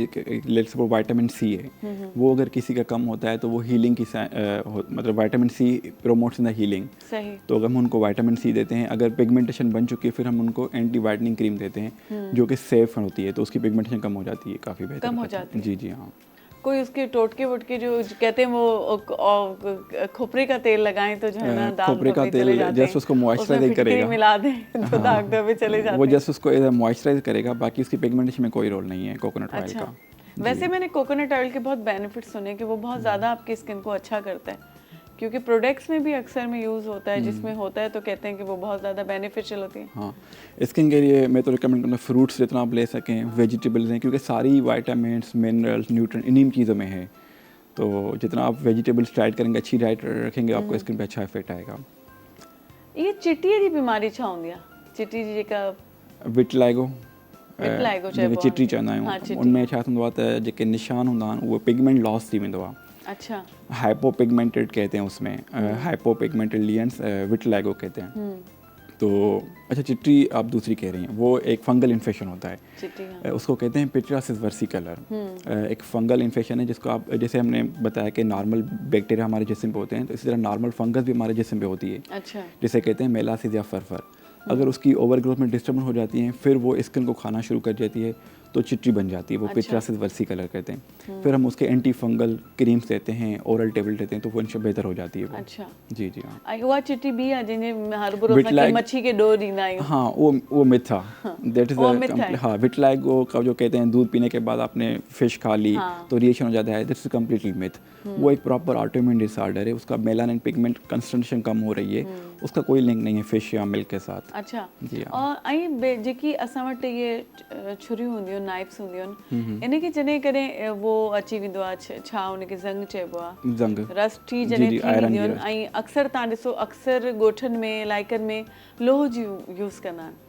लेट्स सपोज विटामिन सी है, वो अगर किसी का कम होता है तो वो हीलिंग की मतलब vitamin C promotes in the healing. सही। तो अगर हम उनको विटामिन सी देते हैं, अगर पिगमेंटेशन बन चुकी है फिर हम उनको एंटी वाइटनिंग क्रीम देते हैं जो कि सेफ होती है, तो उसकी पिगमेंटेशन कम हो जाती है, काफ़ी बेहतर कम हो जाती है। जी हाँ। कोई उसके टोटके वोटके जो कहते हैं वो खोपरे का तेल लगाएं तो जो है ना दाग खोपरे का तेल जस्ट उसको मॉइस्चराइज करेगा, मिला दें तो दाग धब्बे चले जाते हैं, वो जस्ट उसको मॉइस्चराइज करेगा, बाकी उसकी पिगमेंटेशन में कोई रोल नहीं है कोकोनट ऑयल का। वैसे मैंने कोकोनट ऑयल के बहुत बेनिफिट्स सुने कि वो बहुत ज़्यादा आपकी स्किन को अच्छा करता है, क्योंकि प्रोडक्ट्स में भी अक्सर में यूज़ होता है, जिसमें होता है तो कहते हैं कि वो बहुत ज़्यादा बेनिफिशियल होती है। हाँ, स्किन के लिए मैं तो रिकमेंड करूँगा फ्रूट्स जितना आप ले सकें, वेजिटेबल्स हैं, क्योंकि सारी वाइटामिन्स मिनरल्स न्यूट्रिएंट इन्हीं चीज़ों में है। तो जितना आप वेजिटेबल्स डाइट करेंगे, अच्छी डाइट रखेंगे, आपको स्किन पे अच्छा इफेक्ट आएगा। ये चिट्टी जी बीमारी छा होंदी चिट्टी जी का विटलाइगो चिट्टी चवंदा हाँ, आहियूं, उनमें छा थींदो आहे त जेके निशान हूंदा आहिनि उहो पिगमेंट लॉस थी वेंदो आहे। अच्छा। हाइपोपिगमेंटेड कहते हैं उसमें, हाइपोपिगमेंटेड लियंस विटलाइगो कहते हैं। तो अच्छा, चिट्टी आप दूसरी कह रही हैं, वो एक फंगल इन्फेक्शन होता है। चिट्टी, हाँ। उसको कहते हैं पिट्रियासिस वर्सिकलर। एक फंगल इन्फेक्शन है जिसको आप, जैसे हमने बताया कि नॉर्मल बैक्टीरिया हमारे जिस्म पे होते हैं, तो इसी तरह नॉर्मल फंगस भी हमारे जिस्म पे होती है, अच्छा। जिसे कहते हैं मेलासिस या फरफर। अगर उसकी ओवर ग्रोथ में डिस्टर्बेंस हो जाती है, फिर वो स्किन को खाना शुरू कर देती है, तो चिट्टी बन जाती है, वो पिट्रियासिस वर्सिकलर कहते हैं। फिर हम उसके एंटी फंगल क्रीम्स देते हैं, ओरल टेबलेट देते हैं, तो वो इनसे बेहतर हो जाती है वो। अच्छा। जी जी हाँ। आई हुआ चिट्टी भी आ जिने हर बरोज की मच्छी के डो दीना आयो। हाँ, वो मिथ था, दैट इज हाँ, विटलैग का जो कहते हैं दूध पीने के बाद आपने फिश खा ली तो रिएक्शन हो जाता है, दैट्स कम्प्लीटली मिथ। वो एक प्रॉपर ऑटोइम्यून डिसऑर्डर है, उसका मेलानिन पिगमेंट कंसंट्रेशन कम हो रही है, उसका कोई लिंक नहीं है फिश या मिल्क के साथ। अच्छा। जी हाँ। और आई जेकी असां वटि ये छुरियूं हूंदियूं, नाइफ्स हूंदियूं, इनखे जॾहिं कॾहिं वो अची वेंदो आहे, छा उनखे ज़ंग चइबो आहे, ज़ंग, रस्ट जॾहिं थी वेंदियूं आहिनि, ऐं अक्सर तव्हां ॾिसो अक्सर ॻोठनि में इलाइक़नि में लोह जी यूज़ कंदा आहिनि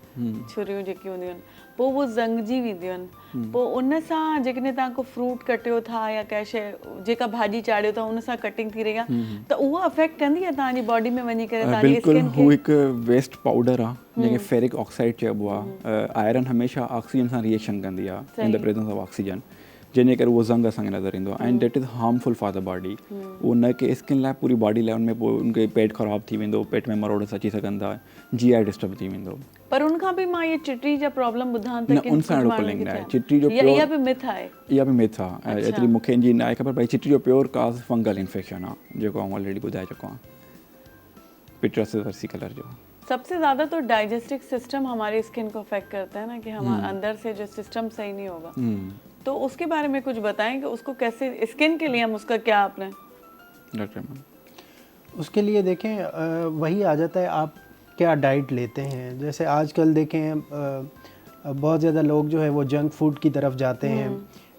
छुरियूं जेकी हूंदियूं आहिनि, पोइ वो ज़ंगजी वेंदियूं आहिनि, पोइ उन सां जेकॾहिं तव्हां को फ्रूट कटियो था या कंहिं शइ जेका भाॼी चाढ़ियो था उन सां कटिंग थी रही आहे, त उहा अफेक्ट कंदी आहे तव्हांजी बॉडी में वञी करे तव्हांजी स्किन खे? हू हिकु वेस्ट पाउडर आहे जंहिंखे फेरिक ऑक्साइड चइबो आहे। आयरन हमेशह ऑक्सीजन सां रिएक्शन कंदी आहे in the presence of oxygen, जंहिंजे करे उहो ज़ंग असांखे नज़र ईंदो आहे, and that is harmful for the body. उहो न कि स्किन लाइ, पूरी बॉडी लाइ, उनमें पोइ उनखे पेट ख़राबु थी वेंदो, पेट में मरोड़स अची सघनि था, GI डिस्टर्ब थी वेंदो। पर उनखां बि मां ये चिट्टी जा प्रॉब्लम ॿुधां त न, उन सां अहिड़ो लिंक न आहे। चिट्टी जो प्योर इहा बि मिथ आहे, इहा बि मिथ आहे, एतिरी मूंखे इनजी न आहे ख़बर, भाई चिट्टी जो प्योर काज़ फंगल इन्फेक्शन आहे, जेको आउं ऑलरेडी ॿुधाए चुको आहियां, पिट्रियासिस वर्सिकलर जो। सबसे ज़्यादा तो डाइजेस्टिव सिस्टम हमारी स्किन को अफेक्ट करता है ना, कि हमारे अंदर से जो सिस्टम सही नहीं होगा, तो उसके बारे में कुछ बताएं कि उसको कैसे, स्किन के लिए हम उसका क्या आपने डॉक्टर? उसके लिए देखें वही आ जाता है, आप क्या डाइट लेते हैं। जैसे आजकल देखें बहुत ज़्यादा लोग जो है वो जंक फूड की तरफ जाते हैं,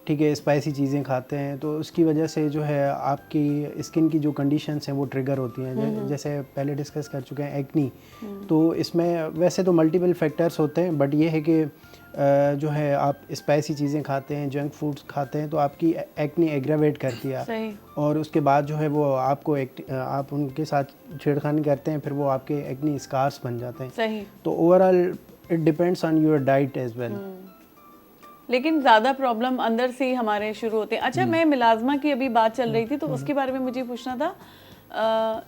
ठीक है, स्पाइसी चीज़ें खाते हैं, तो उसकी वजह से जो है आपकी स्किन की जो कंडीशंस हैं वो ट्रिगर होती हैं। जैसे पहले डिस्कस कर चुके हैं एक्नी, तो इसमें वैसे तो मल्टीपल फैक्टर्स होते हैं, बट ये है कि जो है आप स्पाइसी चीज़ें खाते हैं, जंक फूड्स खाते हैं, तो आपकी एक्नी एग्रावेट करती है। सही। और उसके बाद जो है वो आपको आप उनके साथ छेड़खानी करते हैं, फिर वो आपके एक्नी स्कार्स बन जाते हैं। सही। तो overall it depends on your diet as well. लेकिन ज़्यादा प्रॉब्लम अंदर से ही हमारे शुरू होते हैं। अच्छा, मैं मिलाजमा की अभी बात चल रही थी, तो उसके बारे में मुझे पूछना था।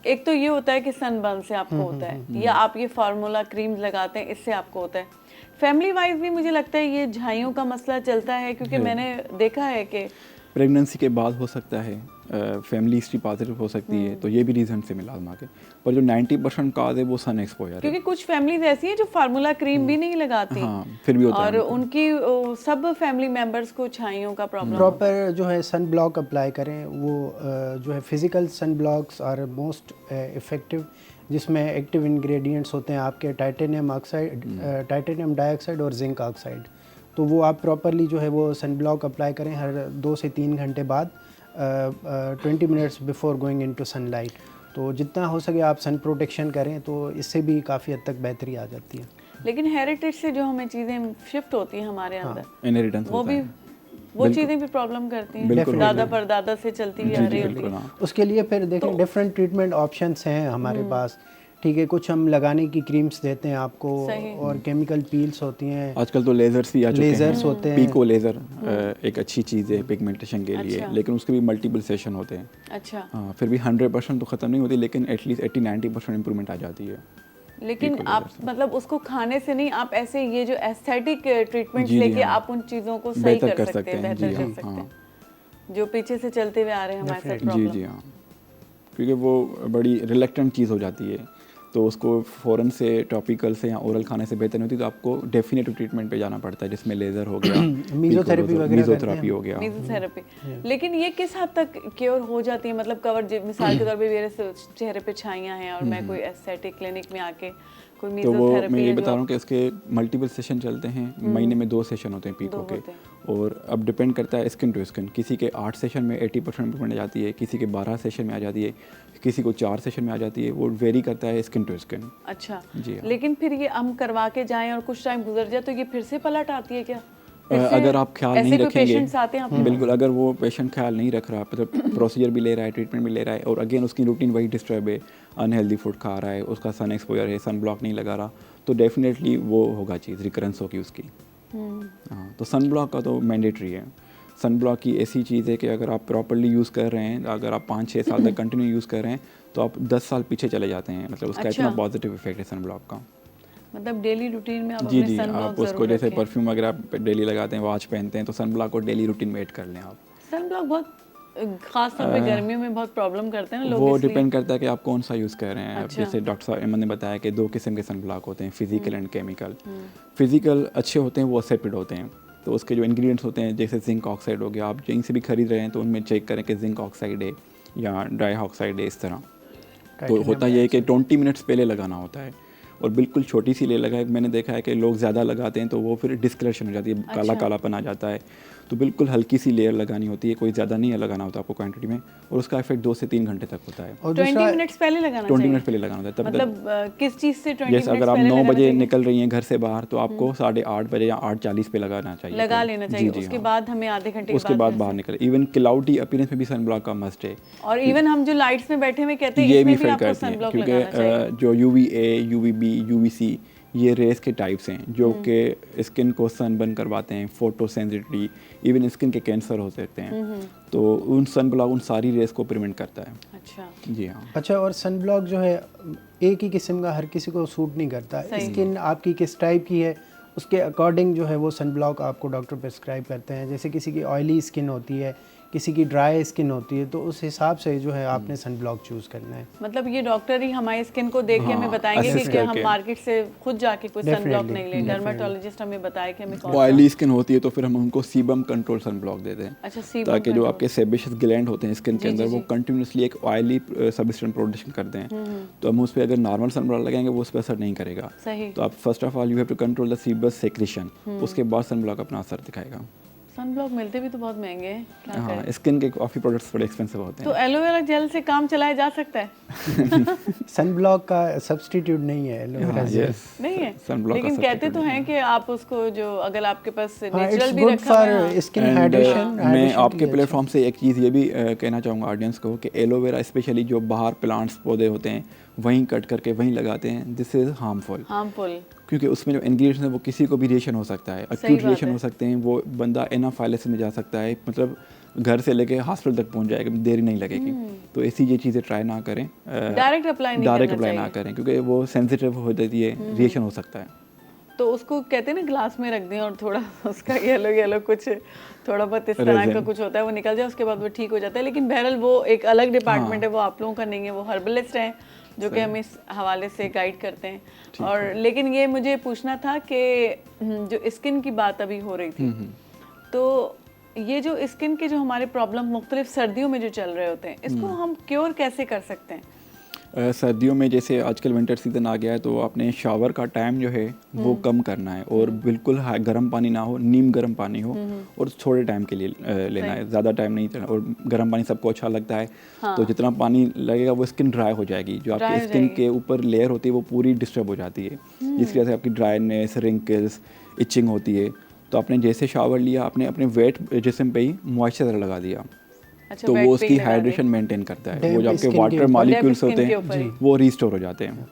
एक तो ये होता है कि सनबर्न से आपको होता है, या आप ये फार्मूला क्रीम लगाते हैं, इससे आपको होता है। फैमिली वाइज भी मुझे लगता है ये झाइयों का मसला चलता है, क्योंकि मैंने देखा है कि प्रेगनेंसी के बाद हो सकता है, फैमिली हिस्ट्री पॉजिटिव हो सकती है, तो ये भी रीज़न से मिलाजमा के, पर जो 90% काज है वो सन एक्सपोजर है। क्योंकि कुछ फैमिलीज ऐसी हैं जो फार्मूला क्रीम भी नहीं लगाती, हाँ, फिर भी होता और है उनकी सब फैमिली मेंबर्स को छाइयों का प्रॉब्लम। प्रॉपर जो है सन ब्लॉक अप्लाई करें, वो जो है फिजिकल सन ब्लॉक्स आर मोस्ट इफ़ेक्टिव, जिसमें एक्टिव इंग्रेडिएंट्स होते हैं आपके टाइटेनियम ऑक्साइड, टाइटेनियम डाइऑक्साइड और जिंक ऑक्साइड। तो वो आप प्रॉपरली जो है वो सन ब्लॉक अप्लाई करें हर 2 से 3 घंटे बाद, 20 minutes before going into sunlight. तो जितना हो सके आप सन प्रोटेक्शन करें, तो इससे भी काफ़ी हद तक बेहतरी आ जाती है। लेकिन हेरिटेज से जो हमें चीज़ें शिफ्ट होती हैं हमारे अंदर, इनहेरिटेंस वो भी वो चीज़ें भी प्रॉब्लम करती हैं, दादा परदादा से चलती हुई आ रही होती है। उसके लिए फिर देखें डिफरेंट ट्रीटमेंट ऑप्शंस हैं हमारे पास, ठीक है। कुछ हम लगाने की क्रीम्स देते हैं आपको, और केमिकल पील्स होती हैं। आजकल तो लेजर्स भी आ चुके हैं, लेजर्स होते हैं। पीको लेज़र एक अच्छी चीज़ है पिगमेंटेशन के लिए, लेकिन उसके भी मल्टीपल सेशन होते हैं। अच्छा। हाँ, फिर भी 100% तो ख़त्म नहीं होती, लेकिन एटलीस्ट 80-90% इंप्रूवमेंट आ जाती है। लेकिन आप मतलब उसको खाने से नहीं, आप ऐसे ये जो एस्थेटिक ट्रीटमेंट्स लेके आप उन चीज़ों को सही कर सकते हैं, बेहतर कर सकते हैं, जो पीछे से चलते हुए आ रहे हैं हमारे साथ प्रॉब्लम। जी हाँ, क्योंकि वो बड़ी रिलेक्टेंट चीज़ हो जाती है, तो उसको फ़ौरन से टॉपिकल से या ओरल खाने से बेहतर नहीं होती, तो आपको डेफिनेटिव ट्रीटमेंट पे जाना पड़ता है, जिसमें लेज़र हो गया, मीज़ोथेरेपी वगैरह, मीज़ोथेरेपी हो गया। मीज़ोथेरेपी, लेकिन ये किस हद तक क्योर हो जाती है? मतलब कवर, मिसाल के तौर पे मेरे चेहरे पे छाइयाँ हैं और मैं कोई एस्थेटिक क्लिनिक में आके कोई तो वो मीज़ोथेरेपी, मैं ये बता रहा हूँ कि इसके मल्टीपल सेशन चलते हैं, महीने में 2 सेशन होते हैं पीको के, और अब डिपेंड करता है स्किन टू स्किन। किसी के 8 सेशन में 80% इंप्रूवमेंट आ जाती है, किसी के 12 सेशन में आ जाती है, किसी को 4 सेशन में आ जाती है, वो वेरी करता है स्किन टू स्किन। अच्छा जी हाँ। लेकिन फिर ये हम करवा के जाएं और कुछ टाइम गुजर जाए तो ये फिर से पलट आती है क्या? अगर आप ख्याल नहीं रखेंगे, आते हैं बिल्कुल, अगर वो पेशेंट ख्याल नहीं रख रहा, मतलब प्रोसीजर भी ले रहा है, ट्रीटमेंट भी ले रहा है, और अगेन उसकी रूटीन वही डिस्टर्ब है, अनहेल्दी फूड खा रहा है, उसका सन एक्सपोजर है, सन ब्लॉक नहीं लगा रहा, तो डेफिनेटली वो होगा चीज़, रिकरेंस होगी उसकी। हाँ, तो सन ब्लॉक का तो मैंडेटरी है। सन ब्लॉक की ऐसी चीज़ है कि अगर आप प्रॉपरली यूज़ कर रहे हैं, अगर आप 5-6 साल तक कंटिन्यू यूज़ कर रहे हैं तो आप 10 साल पीछे चले जाते हैं, मतलब उसका इतना पॉजिटिव इफेक्ट है सन ब्लॉक का। मतलब डेली रूटीन में आप जी अपने जी, सन ब्लॉक आप उसको जैसे परफ्यूम वगैरह आप डेली लगाते हैं, वॉच पहनते हैं, तो सन ब्लॉक को डेली रूटीन में ऐड कर लें आप। सन ब्लॉक बहुत खास तौर पे गर्मियों में बहुत प्रॉब्लम करते हैं लोग, वो इसलिए। डिपेंड करता है कि आप कौन सा यूज़ कर रहे हैं। अच्छा। जैसे डॉक्टर साहब ने बताया कि 2 किस्म के सन ब्लॉक होते हैं, फिजिकल एंड केमिकल। फिजिकल अच्छे होते हैं, वो एक्सेप्टेड होते हैं, तो उसके जो इंग्रेडिएंट्स होते हैं जैसे जिंक ऑक्साइड हो गया, आप कहीं से भी खरीद रहे हैं तो उनमें चेक करें कि जिंक ऑक्साइड है या डाई ऑक्साइड है, इस तरह। तो होता ये है कि 20 मिनट्स पहले लगाना होता है, और बिल्कुल छोटी सी लेयर लगाए। मैंने देखा है कि लोग ज़्यादा लगाते हैं तो वो फिर डिस्कलरेशन हो जाती है, काला कालापन आ जाता है। तो बिल्कुल हल्की सी लेयर लगानी होती है, कोई ज़्यादा नहीं लगाना होता आपको क्वांटिटी में, और उसका इफेक्ट 2 से 3 घंटे तक होता है। और 20 मिनट्स पहले लगाना 20 चाहिए? मिनट पहले लगाना होता है। तब मतलब किस चीज़ से 20 जैसे मिनट्स अगर आप पहले 9 लगाना बजे चाहिए? निकल रही हैं घर से बाहर, तो आपको 8:30 बजे या 8:40 पे लगाना चाहिए, लगा लेना चाहिए। जी, उसके हाँ। बाद हमें आधे घंटे के उसके बाद बाहर निकले। इवन क्लाउडी अपीयरेंस में भी सन ब्लॉक का मस्ट है, और इवन हम जो लाइट्स में बैठे हुए कहते हैं ये भी इसमें भी इफेक्ट आपको करती सन हैं, ब्लॉक लगाना चाहिए। क्योंकि जो UVA, UVB, UVC ये रेस के टाइप्स हैं जो कि स्किन को सनबर्न करवाते हैं, फोटो सेंसिटिविटी, इवन स्किन के कैंसर हो सकते हैं। तो उन सन ब्लॉक उन सारी रेस को प्रिवेंट करता है। अच्छा जी हाँ। अच्छा, और सन ब्लॉक जो है एक ही किस्म का हर किसी को सूट नहीं करता। स्किन आपकी किस टाइप की है उसके अकॉर्डिंग जो है वो सन ब्लॉक आपको डॉक्टर प्रिस्क्राइब करते हैं। जैसे किसी की ऑयली स्किन होती है, किसी की ड्राई स्किन होती है, तो उस हिसाब से जो है आपने सन ब्लॉक चूज़ करना है। मतलब ये डॉक्टर ही हमारी स्किन को देख के हमें बताएंगे कि assess क्या हम करके। मार्केट से खुद जाके कोई सन ब्लॉक नहीं ले, Definitely. डर्माटोलॉजिस्ट हमें बताए कि हमें कौन सा। ऑयली स्किन होती है तो फिर हम उनको सीबम कंट्रोल सन ब्लॉक देते हैं, अच्छा, sebum ताकि जो control। आपके सेबेशियस ग्लैंड होते हैं स्किन के अंदर वो कंटिन्यूसली एक ऑयली सबस्टेंस प्रोडक्शन करते हैं। तो हम उस पर अगर नॉर्मल सन ब्लॉक लगाएंगे वो उस पर असर नहीं करेगा। सही। तो आप first of all you have to control the sebum secretion, उसके बाद सन ब्लॉक अपना असर दिखाएगा। सन ब्लॉक मिलते भी तो बहुत महंगे हैं, क्या हाँ, करें? स्किन के काफ़ी प्रोडक्ट्स बड़े एक्सपेंसिव होते तो हैं। एलोवेरा जेल से काम चलाया जा सकता है? सन ब्लॉक का सब्स्टिट्यूट नहीं है एलोवेरा जेल। यस, नहीं है, sunblock का लेकिन कहते substitute तो नहीं हैं कि आप उसको जो अगर आपके पास हाँ, नेचुरल इट्स भी गुड रखा हुआ है। For skin And, hydration. मैं आपके प्लेटफॉर्म से एक चीज़ ये भी कहना चाहूँगा ऑडियंस को कि एलोवेरा स्पेशली जो बाहर प्लांट्स पौधे होते हैं वहीं कट करके वहीं लगाते हैं, दिस इज़ हार्मफुल, क्योंकि उसमें जो इंग्रेडिएंट्स हैं वो किसी को भी रिएक्शन हो सकता है, अक्यूट रिएक्शन हो सकते हैं, वो बंदा एनाफाइलेसिस में जा सकता है, मतलब घर से लेके हॉस्पिटल तक पहुंच जाएगा, देरी नहीं लगेगी। तो ऐसी ये चीज़ें ट्राई ना करें, डायरेक्ट अप्लाई ना करें, क्योंकि वो सेंसिटिव हो जाती है, रिएक्शन हो सकता है। तो उसको कहते हैं ना ग्लास में रख दें और थोड़ा उसका येलो कुछ थोड़ा बहुत इस तरह का कुछ होता है, वो निकल जाए, उसके बाद वो ठीक हो जाता है। लेकिन बहरहाल वो एक अलग डिपार्टमेंट है, वो आप लोगों का नहीं है, वो हर्बलिस्ट हैं जो कि हमें इस हवाले से गाइड करते हैं। और लेकिन ये मुझे पूछना था कि जो स्किन की बात अभी हो रही थी, तो ये जो स्किन के जो हमारे प्रॉब्लम मुख्तलिफ सर्दियों में जो चल रहे होते हैं, इसको हम क्योर कैसे कर सकते हैं? सर्दियों में जैसे आजकल विंटर सीजन आ गया है, तो आपने शावर का टाइम जो है वो कम करना है, और बिल्कुल गर्म पानी ना हो, नीम गर्म पानी हो, और थोड़े टाइम के लिए लेना है, ज़्यादा टाइम नहीं लेना। और गर्म पानी सबको अच्छा लगता है, तो जितना पानी लगेगा वो स्किन ड्राई हो जाएगी, जो आपकी स्किन के ऊपर लेयर होती है वो पूरी डिस्टर्ब हो जाती है, जिसकी वजह से आपकी ड्राइनेस, रिंकल्स, इचिंग होती है। तो आपने जैसे शावर लिया, आपने अपने वेट जिस्म पे ही मॉइस्चराइजर लगा दिया, अच्छा, तो वो उसकी हाइड्रेशन मेंटेन करता है, वो जो आपके वाटर मॉलिक्यूल्स होते हैं वो रिस्टोर हो जाते हैं।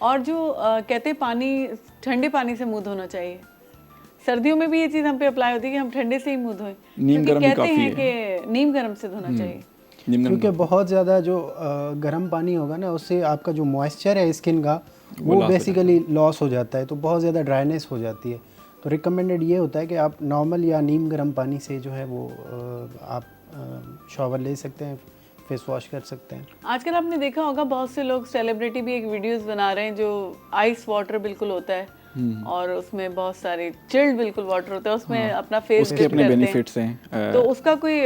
और जो कहते हैं पानी, ठंडे पानी से मुंह धोना चाहिए, सर्दियों में भी ये चीज़ हम पे अप्लाई होती है कि हम ठंडे से ही मुंह धोएं, नीम गर्म कहते हैं कि नीम गर्म से धोना चाहिए, क्योंकि बहुत ज़्यादा जो गर्म पानी होगा ना, उससे आपका जो मॉइस्चर है स्किन का वो बेसिकली लॉस हो जाता है, तो बहुत ज़्यादा ड्राइनेस हो जाती है। तो रिकमेंडेड ये होता है कि आप नॉर्मल या नीम गर्म पानी से जो है वो आप शॉवर ले सकते हैं, फेस वॉश कर सकते हैं। आजकल आपने देखा होगा बहुत से लोग, सेलिब्रिटी भी एक वीडियोस बना रहे हैं जो आइस वाटर बिल्कुल होता है, और उसमें बहुत सारे चिल्ड बिल्कुल वाटर होता है, उसमें अपना फेस उसके अपने बेनिफिट्स हैं। तो उसका कोई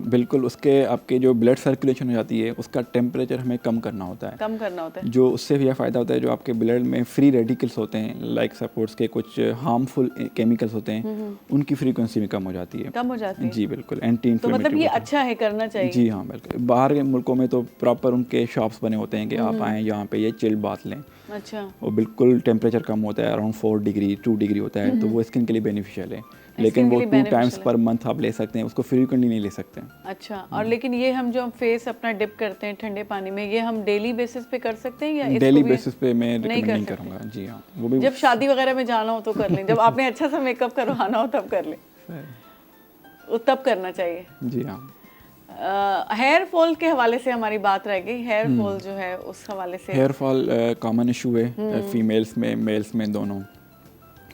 बिल्कुल, उसके आपके जो ब्लड सर्कुलेशन हो जाती है उसका टेम्परेचर हमें कम करना होता है, जो उससे यह फ़ायदा होता है, जो आपके ब्लड में फ्री रेडिकल्स होते हैं, लाइक सपोर्ट्स के कुछ हार्मफुल केमिकल्स होते हैं, उनकी फ्रीक्वेंसी में कम हो जाती है। जी बिल्कुल, एंटी इन्फ्लेमेटरी। तो मतलब ये अच्छा है, करना चाहिए। जी हाँ बिल्कुल। बाहर के मुल्कों में तो प्रॉपर उनके शॉप्स बने होते हैं कि आप आएँ यहाँ पे ये चिल्ड बाथ लें। अच्छा। और बिल्कुल टेम्परेचर कम होता है, अराउंड 4 डिग्री 2 डिग्री होता है, तो वो स्किन के लिए बेनिफिशियल है। लेकिन वो के लिए 2 टाइम्स beneficial पर मंथ आप ले सकते हैं, उसको फ्रीक्वेंटली नहीं ले सकते। अच्छा, और लेकिन ये हम जो हम फेस अपना डिप करते हैं ठंडे पानी में, ये हम डेली बेसिस पे कर सकते हैं या इसको डेली भी बेसिस पे मैं नहीं रिकमेंड कर नहीं सकते? करूँगा। जी हाँ, वो भी जब शादी वगैरह में जाना हो तो कर लें, जब आपने अच्छा सा मेकअप करवाना हो तब कर लें, तब करना चाहिए। जी हाँ। हेयर फॉल के हवाले से हमारी बात रह गई, हेयर फॉल जो है उस हवाले से हेयर फॉल कॉमन इशू है फीमेल्स में मेल्स में दोनों।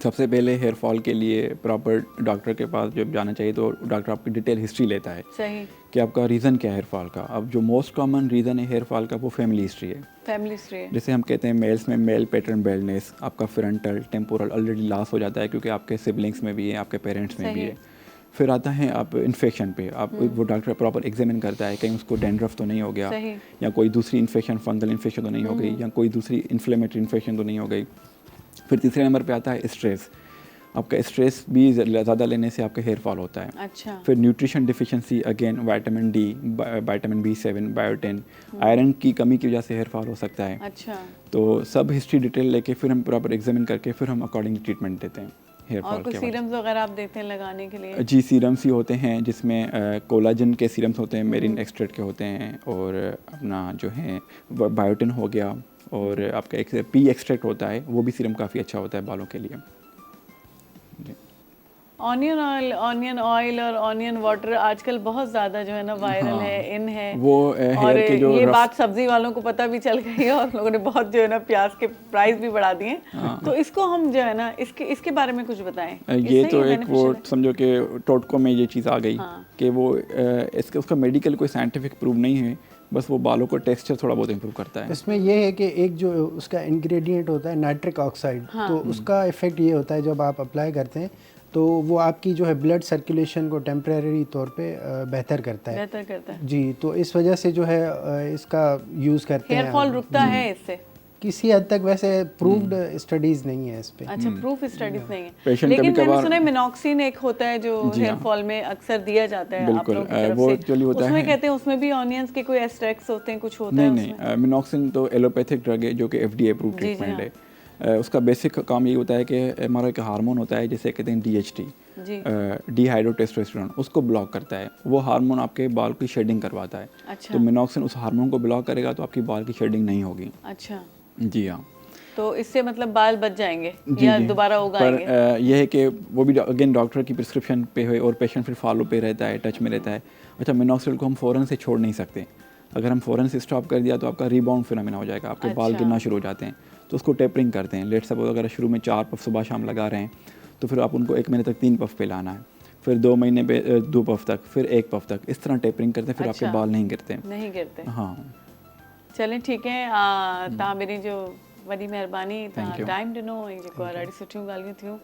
सबसे पहले हेयर फॉल के लिए प्रॉपर डॉक्टर के पास जब जाना चाहिए तो डॉक्टर आपकी डिटेल हिस्ट्री लेता है सही कि आपका रीज़न क्या है हेयर फॉल का। अब जो मोस्ट कॉमन रीज़न है हेयर फॉल का वो फैमिली हिस्ट्री है। फैमिली हिस्ट्री है। जैसे हम कहते हैं मेल्स में मेल पैटर्न बेल्डनेस, आपका फ्रंटल टेम्पोरल ऑलरेडी लॉस हो जाता है क्योंकि आपके सिबलिंग्स में भी है, आपके पेरेंट्स में भी है। फिर आता है आप इन्फेक्शन पे, आप वो डॉक्टर प्रॉपर एग्जामिन करता है कहीं उसको डैंड्रफ तो नहीं हो गया, या कोई दूसरी इन्फेक्शन फंगल इन्फेक्शन तो नहीं हो गई, या कोई दूसरी इन्फ्लेमेटरी इन्फेक्शन तो नहीं हो गई। फिर तीसरे नंबर पे आता है स्ट्रेस। आपका स्ट्रेस भी ज़्यादा लेने से आपका हेयर फॉल होता है। अच्छा। फिर nutrition deficiency, again vitamin D, vitamin B7, biotin, iron की कमी की वजह से हेयर फॉल हो सकता है। अच्छा। तो सब हिस्ट्री डिटेल लेके फिर हम प्रॉपर एग्जामिन करके फिर हम अकॉर्डिंगली ट्रीटमेंट देते हैं हेयर फॉल और कुछ सीरम्स वगैरह आप देते हैं लगाने के लिए? जी, सीरम्स ही होते हैं जिसमें कोलाजन के सीरम्स होते हैं, मेरिन एक्सट्रैक्ट के होते हैं, और अपना जो है बायोटिन हो गया, और आपका एक पी एक्सट्रैक्ट होता है, वो भी सीरम काफ़ी अच्छा होता है बालों के लिए। ऑनियन ऑयल और ऑनियन वाटर आजकल बहुत ज़्यादा जो है ना वायरल है, इन है वो और ये बात सब्जी वालों को पता भी चल गई है और लोगों ने बहुत जो है ना प्याज के प्राइस भी बढ़ा दिए। तो इसको हम जो है ना इसके बारे में कुछ बताएं। ये तो एक वो समझो कि टोटको में ये चीज़ आ गई कि वो उसका मेडिकल कोई साइंटिफिक प्रूव नहीं है, बस वो बालों को टेक्सचर थोड़ा बहुत इम्प्रूव करता है। इसमें ये है कि एक जो उसका इंग्रेडिएंट होता है नाइट्रिक ऑक्साइड, तो उसका इफेक्ट ये होता है जब आप अप्लाई करते हैं तो वो आपकी जो है ब्लड सर्कुलेशन को टेम्परेरी तौर पे बेहतर करता है जी। तो इस वजह से जो है इसका यूज़ करते हैं। हेयर फॉल रुकता है इससे किसी हद तक, वैसे प्रूव्ड स्टडीज नहीं है इस पे। अच्छा, प्रूफ स्टडीज नहीं है, लेकिन मैंने सुना है मिनॉक्सिन एक होता है जो हेयर फॉल में अक्सर दिया जाता है आप लोगों की तरफ वो से, होता उसमें है। कहते हैं उसमें भी ऑनियंस के कोई एक्सट्रैक्ट्स होते हैं, कुछ होता है उसमें? नहीं, मिनॉक्सिन तो एलोपैथिक ड्रग है जो कि FDA अप्रूव ट्रीटमेंट है। उसका बेसिक काम ये होता है कि हमारा एक हार्मोन होता है जिसे कहते हैं DHT, डिहाइड्रोटेस्टोस्टेरोन, उसको ब्लॉक करता है। वो हार्मोन आपके बाल की शेडिंग करवाता है। अच्छा। तो मिनॉक्सिन उस हार्मोन को ब्लॉक करेगा तो आपकी बाल की शेडिंग नहीं होगी। अच्छा जी हाँ। तो इससे मतलब बाल बच जाएंगे या दोबारा उगाएंगे? पर यह है कि वो भी अगेन डॉक्टर की प्रिस्क्रिप्शन पे है और पेशेंट फिर फॉलो पे रहता है, टच में रहता है। अच्छा, मिनॉक्सिल को हम फ़ौरन से छोड़ नहीं सकते। अगर हम फ़ौरन से स्टॉप कर दिया तो आपका रीबाउंड फिनोमेना हो जाएगा, आपके बाल गिरना शुरू हो जाते हैं। तो उसको टेपरिंग करते हैं। लेट सपोज अगर शुरू में 4 पफ सुबह शाम लगा रहे हैं तो फिर आप उनको 1 महीने तक 3 पफ पे लाना है, फिर 2 महीने पे 2 पफ तक, फिर 1 पफ तक, इस तरह टेपरिंग करते हैं। फिर आपके बाल नहीं गिरते। हाँ, चलें ठीक है। तव्हां मेरी जो वॾी महिरबानी, तव्हां टाइम ॾिनो ऐं जेको आहे ॾाढी सुठियूं ॻाल्हियूं थियूं